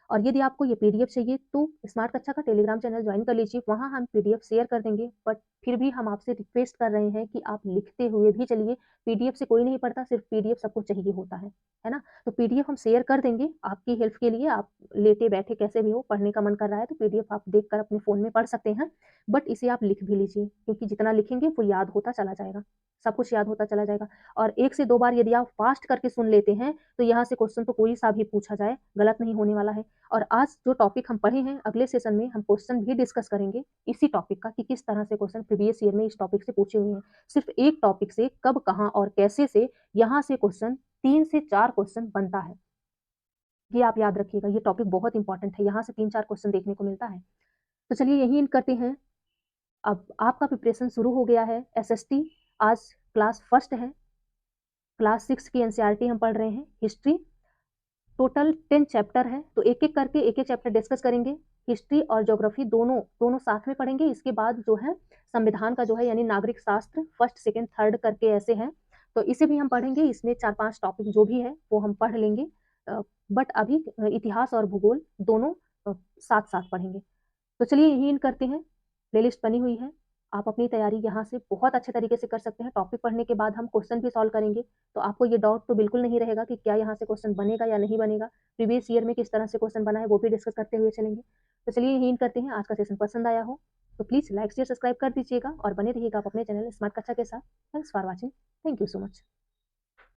S1: और यदि आपको ये पीडीएफ चाहिए तो स्मार्ट कक्षा का टेलीग्राम चैनल ज्वाइन कर लीजिए, वहाँ हम पीडीएफ शेयर कर देंगे। बट फिर भी हम आपसे रिक्वेस्ट कर रहे हैं कि आप लिखते हुए भी चलिए। पीडीएफ से कोई नहीं पढ़ता, सिर्फ पीडीएफ सबको चाहिए होता है ना। तो पीडीएफ हम शेयर कर देंगे आपकी हेल्प के लिए। आप लेटे बैठे कैसे भी हो, पढ़ने का मन कर रहा है तो पीडीएफ आप देखकर अपने फोन में पढ़ सकते हैं। बट इसे आप लिख भी लीजिए, क्योंकि जितना लिखेंगे वो याद होता चला जाएगा, सब कुछ याद होता चला जाएगा। और एक से दो बार यदि आप फास्ट करके सुन लेते हैं तो यहाँ से क्वेश्चन तो कोई सा भी पूछा जाए गलत नहीं होने वाला है। और आज जो टॉपिक हम पढ़े हैं, अगले सेशन में हम क्वेश्चन भी डिस्कस करेंगे इसी टॉपिक का, कि किस तरह से क्वेश्चन प्रीवियस ईयर में इस टॉपिक से पूछे हुए हैं। सिर्फ एक टॉपिक से कब, कहाँ और कैसे से यहाँ से क्वेश्चन 3 से 4 क्वेश्चन बनता है। ये आप याद रखिएगा, ये टॉपिक बहुत इंपॉर्टेंट है, यहाँ से 3-4 क्वेश्चन देखने को मिलता है। तो चलिए यही इन करते हैं। अब आपका प्रिपरेशन शुरू हो गया है। एसएसटी आज क्लास फर्स्ट है, क्लास 6 की एनसीईआरटी हम पढ़ रहे हैं। हिस्ट्री टोटल 10 चैप्टर है, तो एक एक करके एक एक चैप्टर डिस्कस करेंगे। हिस्ट्री और ज्योग्राफी दोनों दोनों साथ में पढ़ेंगे। इसके बाद जो है संविधान का जो है यानी नागरिक शास्त्र फर्स्ट सेकंड थर्ड करके ऐसे हैं, तो इसे भी हम पढ़ेंगे। इसमें 4-5 टॉपिक जो भी है वो हम पढ़ लेंगे। बट अभी इतिहास और भूगोल दोनों साथ साथ पढ़ेंगे। तो चलिए यही इन करते हैं। प्लेलिस्ट बनी हुई है, आप अपनी तैयारी यहाँ से बहुत अच्छे तरीके से कर सकते हैं। टॉपिक पढ़ने के बाद हम क्वेश्चन भी सॉल्व करेंगे, तो आपको ये डाउट तो बिल्कुल नहीं रहेगा कि क्या यहाँ से क्वेश्चन बनेगा या नहीं बनेगा। प्रीवियस ईयर में किस तरह से क्वेश्चन बना है वो भी डिस्कस करते हुए चलेंगे। तो चलिए यही इन करते हैं। आज का सेशन पसंद आया हो तो प्लीज़ लाइक शेयर सब्सक्राइब कर दीजिएगा और बने रहिएगा आप अपने चैनल स्मार्ट कक्षा के साथ। Thanks for watching. Thank you so much.